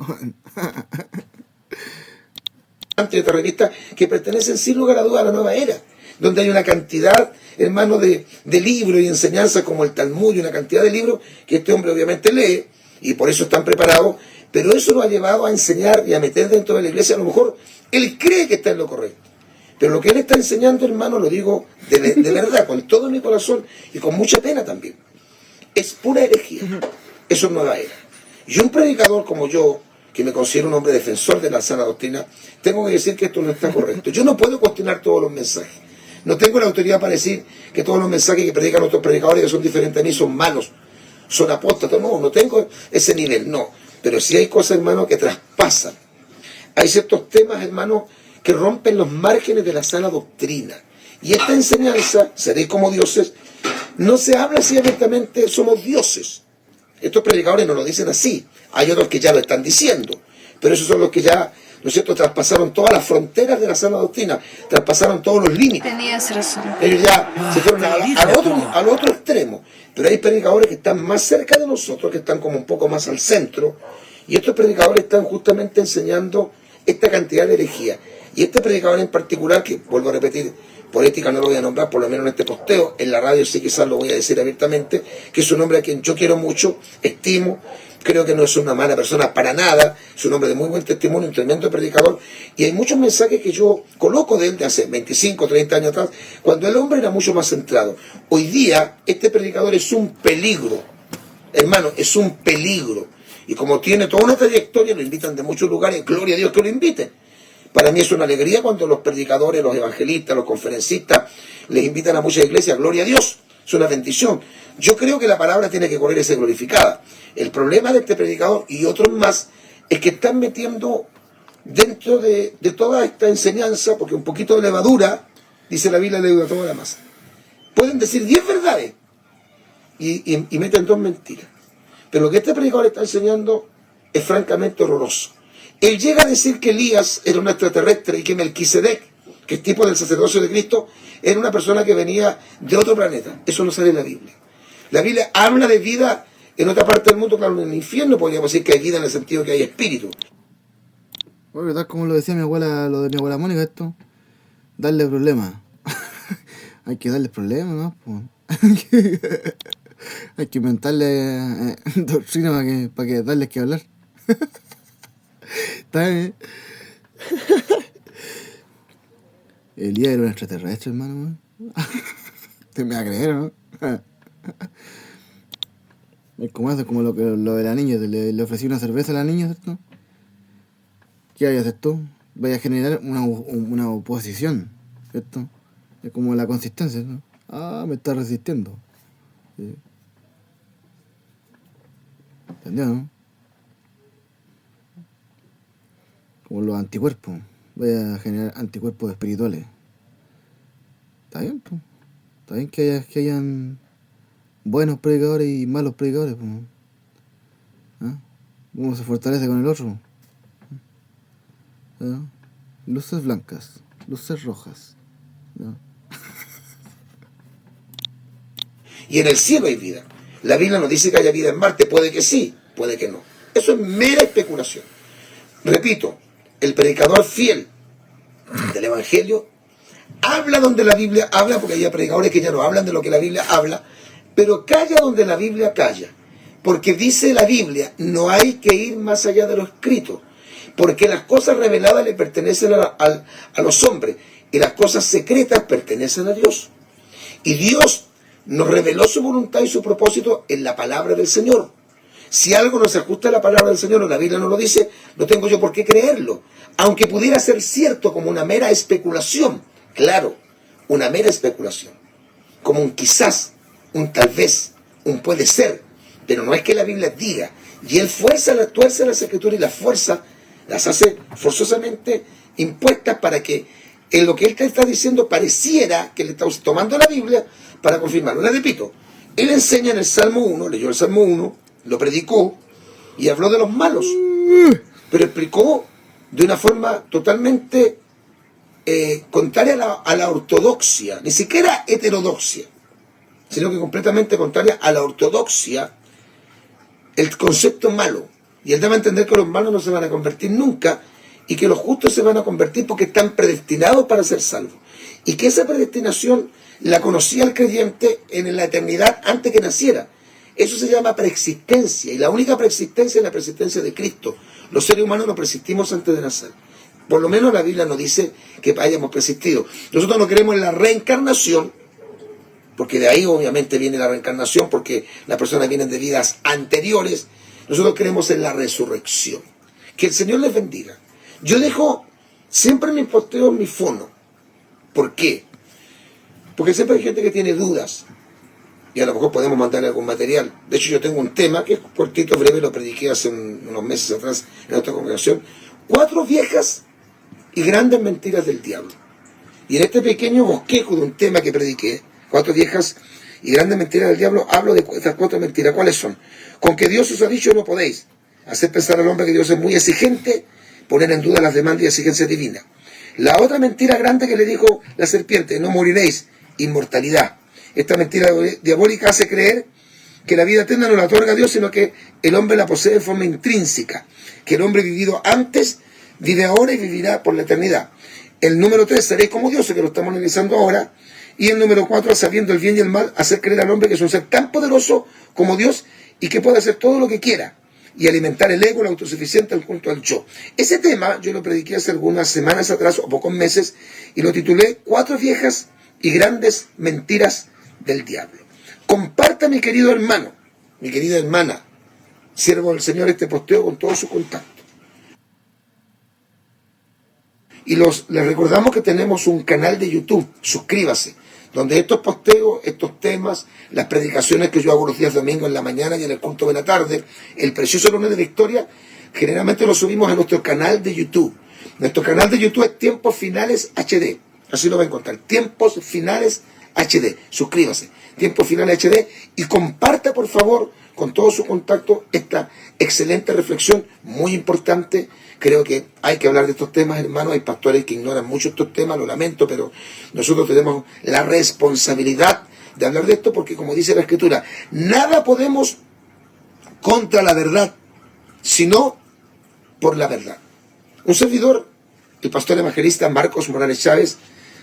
De esta revista que pertenecen sin lugar a duda a la nueva era, donde hay una cantidad, hermano, de libros y enseñanzas como el Talmud y una cantidad de libros que este hombre obviamente lee y por eso están preparados, pero eso lo ha llevado a enseñar y a meter dentro de la iglesia. A lo mejor él cree que está en lo correcto, pero lo que él está enseñando, hermano, lo digo de verdad, con todo mi corazón y con mucha pena también, es pura herejía. Eso es nueva era. Y un predicador como yo, que me considero un hombre defensor de la sana doctrina, tengo que decir que esto no está correcto. Yo no puedo cuestionar todos los mensajes. No tengo la autoridad para decir que todos los mensajes que predican otros predicadores que son diferentes a mí son malos, son apóstatas. No tengo ese nivel, no. Pero sí hay cosas, hermano, que traspasan. Hay ciertos temas, hermano, que rompen los márgenes de la sana doctrina. Y esta enseñanza, seréis como dioses, no se habla así abiertamente, somos dioses. Estos predicadores no lo dicen así. Hay otros que ya lo están diciendo. Pero esos son los que ya, ¿no es cierto?, traspasaron todas las fronteras de la sana doctrina, traspasaron todos los límites. Tenías razón. Ellos ya se fueron al otro extremo. Pero hay predicadores que están más cerca de nosotros, que están como un poco más al centro. Y estos predicadores están justamente enseñando esta cantidad de herejía. Y este predicador en particular, que vuelvo a repetir, por ética no lo voy a nombrar, por lo menos en este posteo, en la radio sí quizás lo voy a decir abiertamente, que es un hombre a quien yo quiero mucho, estimo, creo que no es una mala persona para nada, es un hombre de muy buen testimonio, un tremendo predicador, y hay muchos mensajes que yo coloco de él de hace 25, 30 años atrás, cuando el hombre era mucho más centrado. Hoy día, este predicador es un peligro, hermano, es un peligro, y como tiene toda una trayectoria, lo invitan de muchos lugares, gloria a Dios que lo inviten. Para mí es una alegría cuando los predicadores, los evangelistas, los conferencistas les invitan a muchas iglesias, gloria a Dios, es una bendición. Yo creo que la palabra tiene que correr y ser glorificada. El problema de este predicador y otros más es que están metiendo dentro de toda esta enseñanza, porque un poquito de levadura, dice la Biblia, leuda toda la masa. Pueden decir 10 verdades y meten 2 mentiras. Pero lo que este predicador está enseñando es francamente horroroso. Él llega a decir que Elías era un extraterrestre y que Melquisedec, que es tipo del sacerdocio de Cristo, era una persona que venía de otro planeta. Eso no sale en la Biblia. La Biblia habla de vida en otra parte del mundo, claro, en el infierno podríamos decir que hay vida en el sentido que hay espíritu. Oye, tal como lo decía mi abuela, lo de mi abuela Mónica, esto, darle problemas. Hay que darle problemas, ¿no? Pues. Hay que inventarle doctrina para que darles que hablar. ¿Está bien? Elías era un extraterrestre, hermano. Te me va a creer, ¿no? Es como eso, como lo de la niña. Le ofrecí una cerveza a la niña, ¿cierto? ¿Qué vaya a hacer tú? Vaya a generar una oposición, ¿cierto? Es como la consistencia, ¿no? Ah, me está resistiendo. Sí. ¿Entendió, no? Como los anticuerpos. Vaya a generar anticuerpos espirituales. Está bien, pues. Está bien que hayan buenos predicadores y malos predicadores, pues. ¿Ah? Uno se fortalece con el otro. ¿Ah? Luces blancas, luces rojas. ¿No? Y en el cielo hay vida. La Biblia nos dice que haya vida en Marte. Puede que sí, puede que no. Eso es mera especulación. Repito, el predicador fiel del Evangelio habla donde la Biblia habla, porque hay predicadores que ya no hablan de lo que la Biblia habla, pero calla donde la Biblia calla. Porque dice la Biblia, no hay que ir más allá de lo escrito, porque las cosas reveladas le pertenecen a los hombres y las cosas secretas pertenecen a Dios. Y Dios nos reveló su voluntad y su propósito en la palabra del Señor. Si algo no se ajusta a la palabra del Señor o la Biblia no lo dice, no tengo yo por qué creerlo. Aunque pudiera ser cierto como una mera especulación. Claro, una mera especulación. Como un quizás, un tal vez, un puede ser. Pero no es que la Biblia diga. Y Él tuerce las escrituras y las fuerza, las hace forzosamente impuestas para que en lo que Él te está diciendo pareciera que le está tomando la Biblia para confirmarlo. Le repito, Él enseña en el Salmo 1, leyó el Salmo 1, lo predicó y habló de los malos. Pero explicó de una forma totalmente contraria a la ortodoxia, ni siquiera heterodoxia, sino que completamente contraria a la ortodoxia, el concepto malo. Y él daba a entender que los malos no se van a convertir nunca y que los justos se van a convertir porque están predestinados para ser salvos. Y que esa predestinación la conocía el creyente en la eternidad antes que naciera. Eso se llama preexistencia, y la única preexistencia es la preexistencia de Cristo. Los seres humanos no preexistimos antes de nacer. Por lo menos la Biblia nos dice que hayamos preexistido. Nosotros no creemos en la reencarnación, porque de ahí obviamente viene la reencarnación, porque las personas vienen de vidas anteriores. Nosotros creemos en la resurrección. Que el Señor les bendiga. Yo dejo siempre en mis posteos mi fono. ¿Por qué? Porque siempre hay gente que tiene dudas. Y a lo mejor podemos mandarle algún material. De hecho, yo tengo un tema que es cortito, breve, lo prediqué hace unos meses atrás en otra congregación. 4 viejas y grandes mentiras del diablo. Y en este pequeño bosquejo de un tema que prediqué, 4 viejas y grandes mentiras del diablo, hablo de estas 4 mentiras. ¿Cuáles son? Con que Dios os ha dicho no podéis. Hacer pensar al hombre que Dios es muy exigente, poner en duda las demandas y exigencias divinas. La otra mentira grande que le dijo la serpiente, no moriréis, inmortalidad. Esta mentira diabólica hace creer que la vida eterna no la otorga Dios, sino que el hombre la posee de forma intrínseca, que el hombre vivido antes, vive ahora y vivirá por la eternidad. El número 3, seréis como Dios, que lo estamos analizando ahora. Y el número 4, sabiendo el bien y el mal, hacer creer al hombre que es un ser tan poderoso como Dios y que puede hacer todo lo que quiera y alimentar el ego, el autosuficiente, el culto al yo. Ese tema yo lo prediqué hace algunas semanas atrás o pocos meses y lo titulé 4 viejas y grandes mentiras del diablo. Comparta, mi querido hermano, mi querida hermana, siervo del Señor, este posteo con todos sus contactos. Y les recordamos que tenemos un canal de YouTube, suscríbase, donde estos posteos, estos temas, las predicaciones que yo hago los días domingos en la mañana y en el culto de la tarde, el precioso lunes de Victoria, generalmente lo subimos a nuestro canal de YouTube. Nuestro canal de YouTube es Tiempos Finales HD, así lo va a encontrar, Tiempos Finales HD, suscríbase, Tiempos Finales HD, y comparta por favor con todos sus contactos esta excelente reflexión, muy importante. Creo que hay que hablar de estos temas, hermanos. Hay pastores que ignoran mucho estos temas, lo lamento, pero nosotros tenemos la responsabilidad de hablar de esto porque, como dice la Escritura, nada podemos contra la verdad, sino por la verdad. Un servidor, el pastor evangelista Marcos Morales Chávez,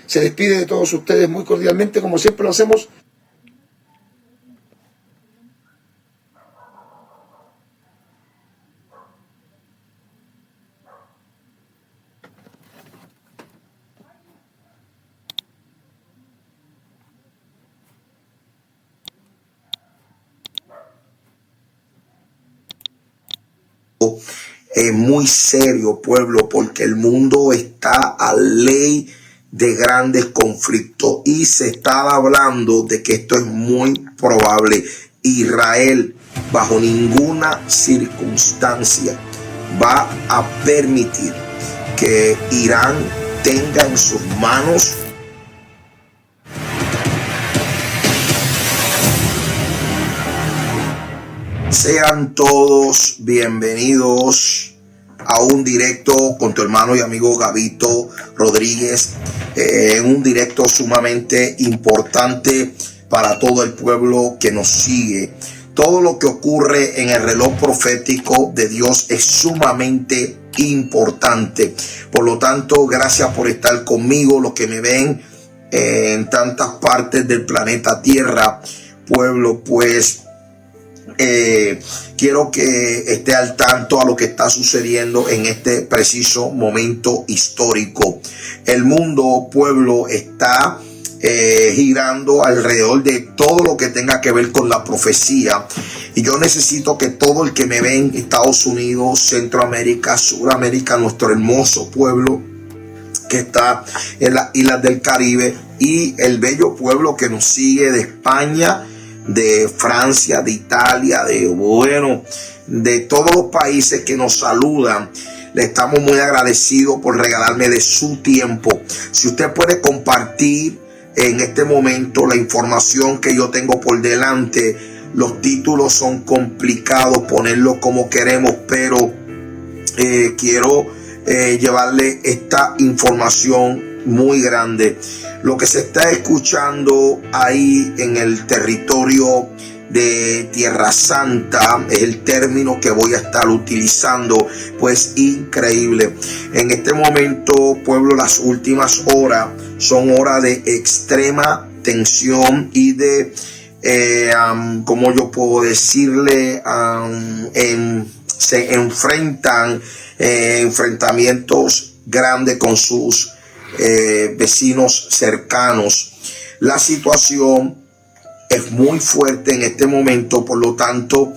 se despide de todos ustedes muy cordialmente, como siempre lo hacemos. Muy serio, pueblo, porque el mundo está a ley de grandes conflictos y se está hablando de que esto es muy probable. Israel bajo ninguna circunstancia va a permitir que Irán tenga en sus manos Sean todos bienvenidos a un directo con tu hermano y amigo Gabito Rodríguez, un directo sumamente importante para todo el pueblo que nos sigue. Todo lo que ocurre en el reloj profético de Dios es sumamente importante. Por lo tanto, gracias por estar conmigo, los que me ven en tantas partes del planeta Tierra, pueblo, pues quiero que esté al tanto a lo que está sucediendo en este preciso momento histórico. El mundo, pueblo, está girando alrededor de todo lo que tenga que ver con la profecía, y yo necesito que todo el que me ve en Estados Unidos, Centroamérica, Suramérica, nuestro hermoso pueblo que está en las islas del Caribe, y el bello pueblo que nos sigue de España, de Francia, de Italia, de todos los países que nos saludan. Le estamos muy agradecidos por regalarme de su tiempo. Si usted puede compartir en este momento la información que yo tengo por delante, los títulos son complicados ponerlos como queremos, pero quiero llevarle esta información muy grande. Lo que se está escuchando ahí en el territorio de Tierra Santa es el término que voy a estar utilizando, pues increíble. En este momento, pueblo, las últimas horas son horas de extrema tensión y de, como yo puedo decirle, se enfrentan enfrentamientos grandes con sus vecinos cercanos. La situación es muy fuerte en este momento, por lo tanto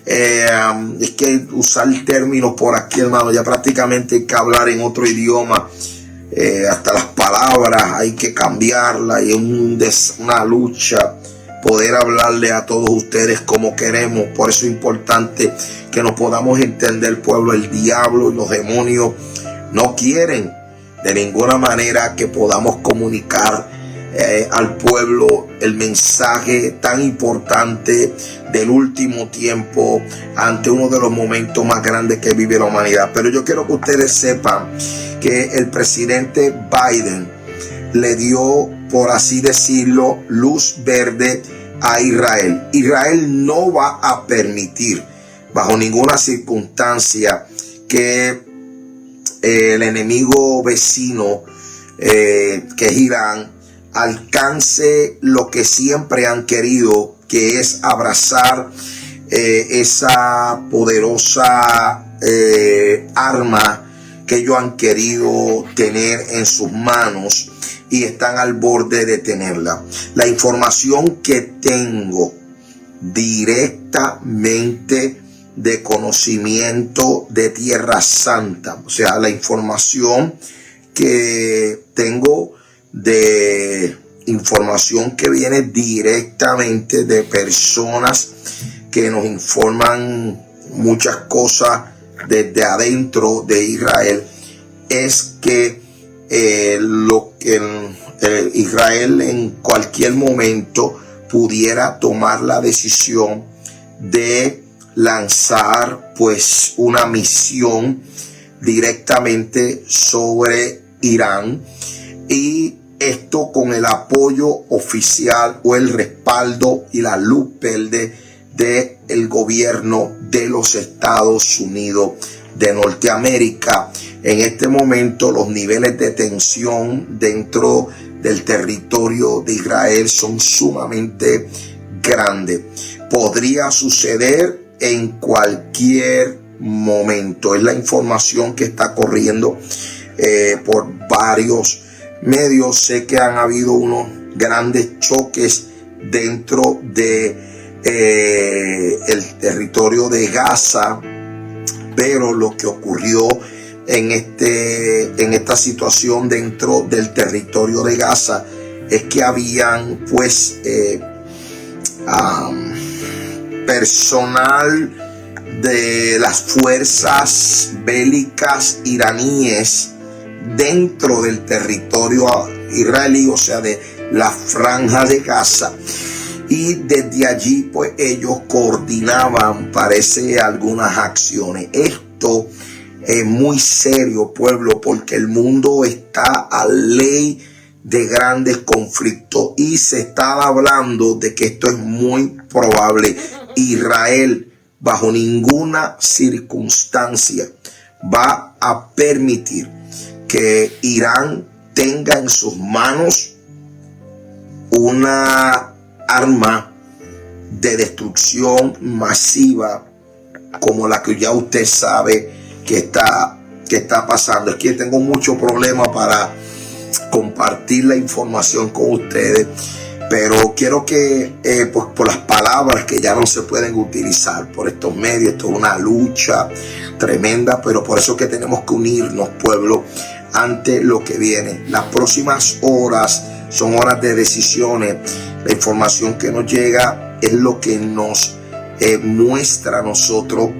es que usar términos por aquí, hermano, ya prácticamente hay que hablar en otro idioma, hasta las palabras hay que cambiarlas, y es una lucha poder hablarle a todos ustedes como queremos. Por eso es importante que nos podamos entender, pueblo. El diablo y los demonios no quieren de ninguna manera que podamos comunicar al pueblo el mensaje tan importante del último tiempo ante uno de los momentos más grandes que vive la humanidad. Pero yo quiero que ustedes sepan que el presidente Biden le dio, por así decirlo, luz verde a Israel. Israel no va a permitir bajo ninguna circunstancia que el enemigo vecino, que es Irán, alcance lo que siempre han querido, que es abrazar esa poderosa arma que ellos han querido tener en sus manos, y están al borde de tenerla. La información que tengo directamente de conocimiento de Tierra Santa, o sea, la información que tengo de información que viene directamente de personas que nos informan muchas cosas desde adentro de Israel, es que Israel en cualquier momento pudiera tomar la decisión de lanzar pues una misión directamente sobre Irán, y esto con el apoyo oficial o el respaldo y la luz verde del gobierno de los Estados Unidos de Norteamérica. En este momento los niveles de tensión dentro del territorio de Israel son sumamente grandes. Podría suceder en cualquier momento. Es la información que está corriendo por varios medios. Sé que han habido unos grandes choques dentro de el territorio de Gaza, pero lo que ocurrió en esta situación dentro del territorio de Gaza es que habían pues personal de las fuerzas bélicas iraníes dentro del territorio israelí, o sea, de la franja de Gaza, y desde allí pues ellos coordinaban, parece, algunas acciones. Esto es muy serio, pueblo, porque el mundo está a ley de grandes conflictos y se está hablando de que esto es muy probable. Israel bajo ninguna circunstancia va a permitir que Irán tenga en sus manos una arma de destrucción masiva como la que ya usted sabe que está pasando. Es que tengo mucho problema para compartir la información con ustedes, pero quiero que pues por las palabras que ya no se pueden utilizar por estos medios, esto es una lucha tremenda, pero por eso que tenemos que unirnos, pueblo, ante lo que viene. Las próximas horas son horas de decisiones. La información que nos llega es lo que nos muestra a nosotros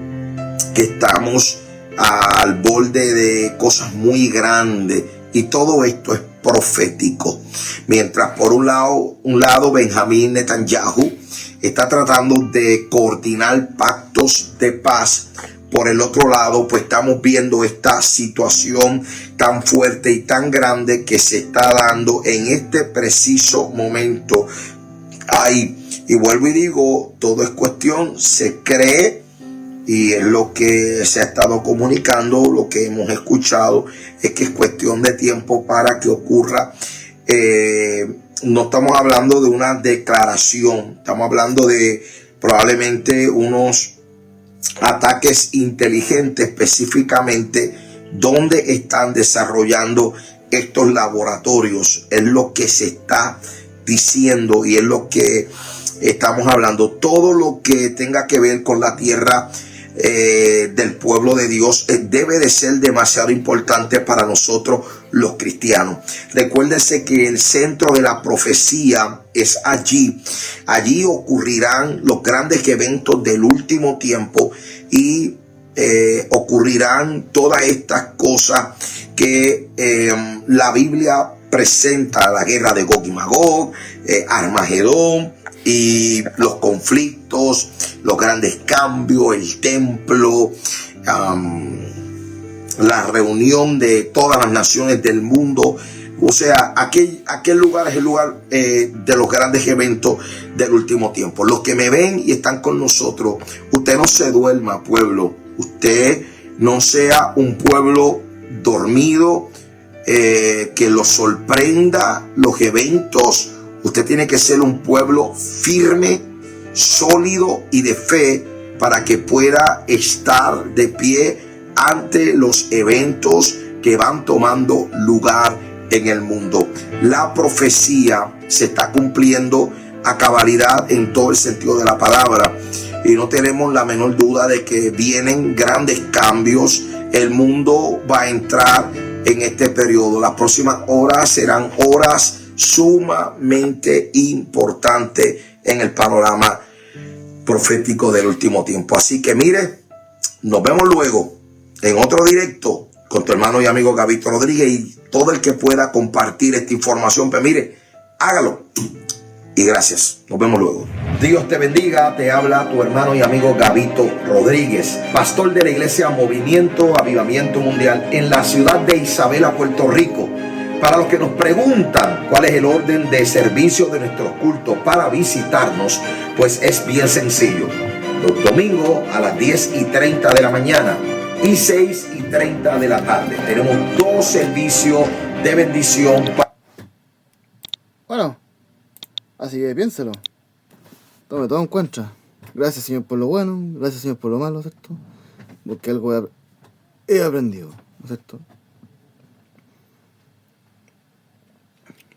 que estamos al borde de cosas muy grandes, y todo esto es profético. Mientras por un lado Benjamín Netanyahu está tratando de coordinar pactos de paz, por el otro lado pues estamos viendo esta situación tan fuerte y tan grande que se está dando en este preciso momento ahí. Y vuelvo y digo, todo es cuestión, se cree, y es lo que se ha estado comunicando, lo que hemos escuchado, es que es cuestión de tiempo para que ocurra. No estamos hablando de una declaración, estamos hablando de probablemente unos ataques inteligentes, específicamente donde están desarrollando estos laboratorios. Es lo que se está diciendo y es lo que estamos hablando. Todo lo que tenga que ver con la tierra del pueblo de Dios debe de ser demasiado importante para nosotros los cristianos. Recuérdense que el centro de la profecía es allí. Allí ocurrirán los grandes eventos del último tiempo y ocurrirán todas estas cosas que la Biblia presenta: la guerra de Gog y Magog, Armagedón, y los conflictos, los grandes cambios, el templo, la reunión de todas las naciones del mundo. O sea, aquel lugar es el lugar de los grandes eventos del último tiempo. Los que me ven y están con nosotros, usted no se duerma, pueblo. Usted no sea un pueblo dormido, que lo sorprenda los eventos. Usted tiene que ser un pueblo firme, sólido y de fe para que pueda estar de pie ante los eventos que van tomando lugar en el mundo. La profecía se está cumpliendo a cabalidad en todo el sentido de la palabra, y no tenemos la menor duda de que vienen grandes cambios. El mundo va a entrar en este periodo. Las próximas horas serán horas sumamente importantes en el panorama profético del último tiempo. Así que mire, nos vemos luego en otro directo con tu hermano y amigo Gabito Rodríguez, y todo el que pueda compartir esta información, pues mire, hágalo. Y gracias, nos vemos luego. Dios te bendiga, te habla tu hermano y amigo Gabito Rodríguez, pastor de la iglesia Movimiento Avivamiento Mundial en la ciudad de Isabela, Puerto Rico. Para los que nos preguntan cuál es el orden de servicio de nuestros cultos para visitarnos, pues es bien sencillo. Los domingos a las 10:30 de la mañana y 6:30 6:30 de la tarde. Tenemos 2 servicios de bendición. Bueno, así que piénselo. Tome todo en cuenta. Gracias, Señor, por lo bueno. Gracias, Señor, por lo malo, ¿cierto? Porque algo he aprendido, ¿no es cierto?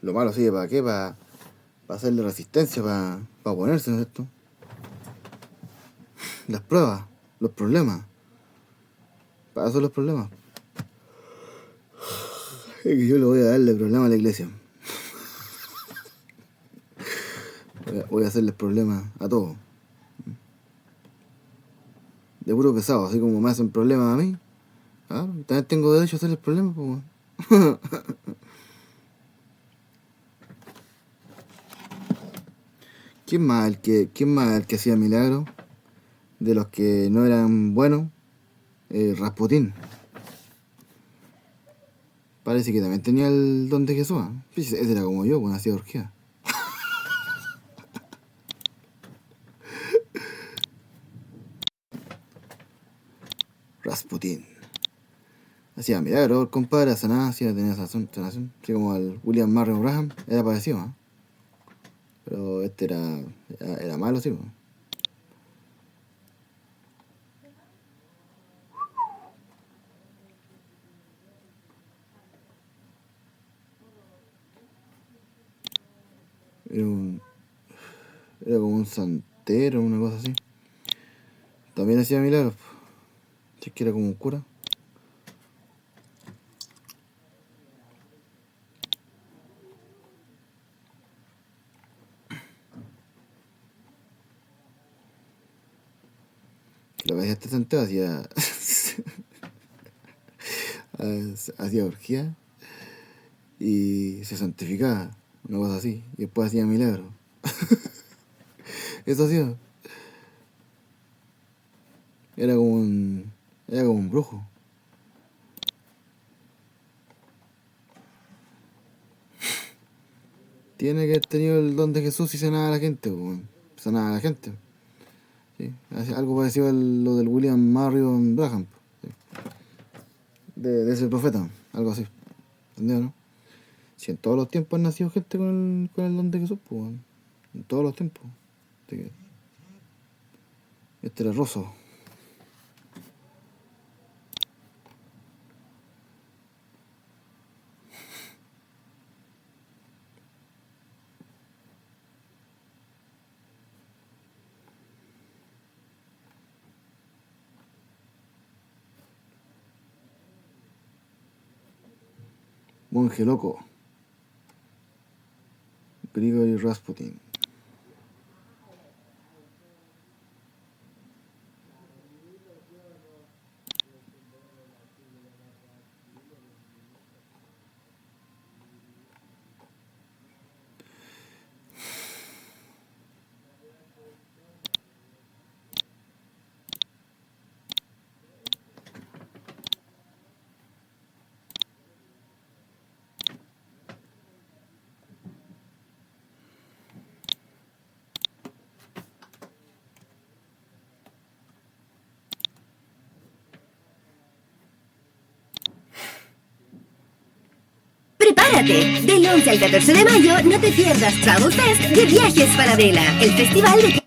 Lo malo sigue para qué, para hacerle resistencia, para oponerse, ¿no es cierto? Las pruebas, los problemas. Para eso los problemas. Es que yo le voy a darle problema a la iglesia. Voy a hacerles problemas a todos. De puro pesado, así como me hacen problemas a mí. Claro, también tengo derecho a hacerles problemas, pues. ¿Quién más el que hacía milagros? De los que no eran buenos, Rasputín. Parece que también tenía el don de Jesús. Ese era como yo, cuando hacía orgía. Rasputín. Hacía milagros, el compadre, sanaba, tenía sanación. Así como el William Marion Branham, era parecido, ¿eh? Pero este era malo, sí, ¿no? Era como un santero, una cosa así. También hacía milagros. Si es que era como un cura. Lo que hacía este santero hacía orgía y se santificaba, una cosa así, y después hacía milagros. Eso hacía. Era como un brujo. Tiene que haber tenido el don de Jesús y sanaba a la gente, pues, sanaba a la gente. ¿Sí? Algo parecido a lo del William Marion Branham, ¿sí? de ese profeta, algo así. ¿Entendido, no? Si en todos los tiempos ha nacido gente con el don de Jesús, pues, en todos los tiempos. Así que este era Rosso. Monje loco. Grigory Rasputin. Prepárate, del 11 al 14 de mayo no te pierdas Travel Fest de Viajes Falabella, el festival de...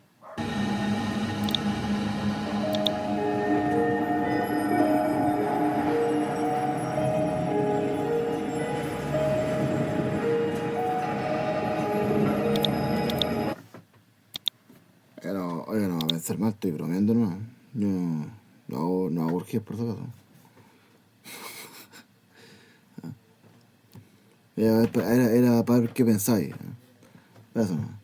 Oiga, no va a pensar mal, estoy bromeando nomás. Yo no hago orgías por si acaso. Era para ver qué pensáis. Eso no.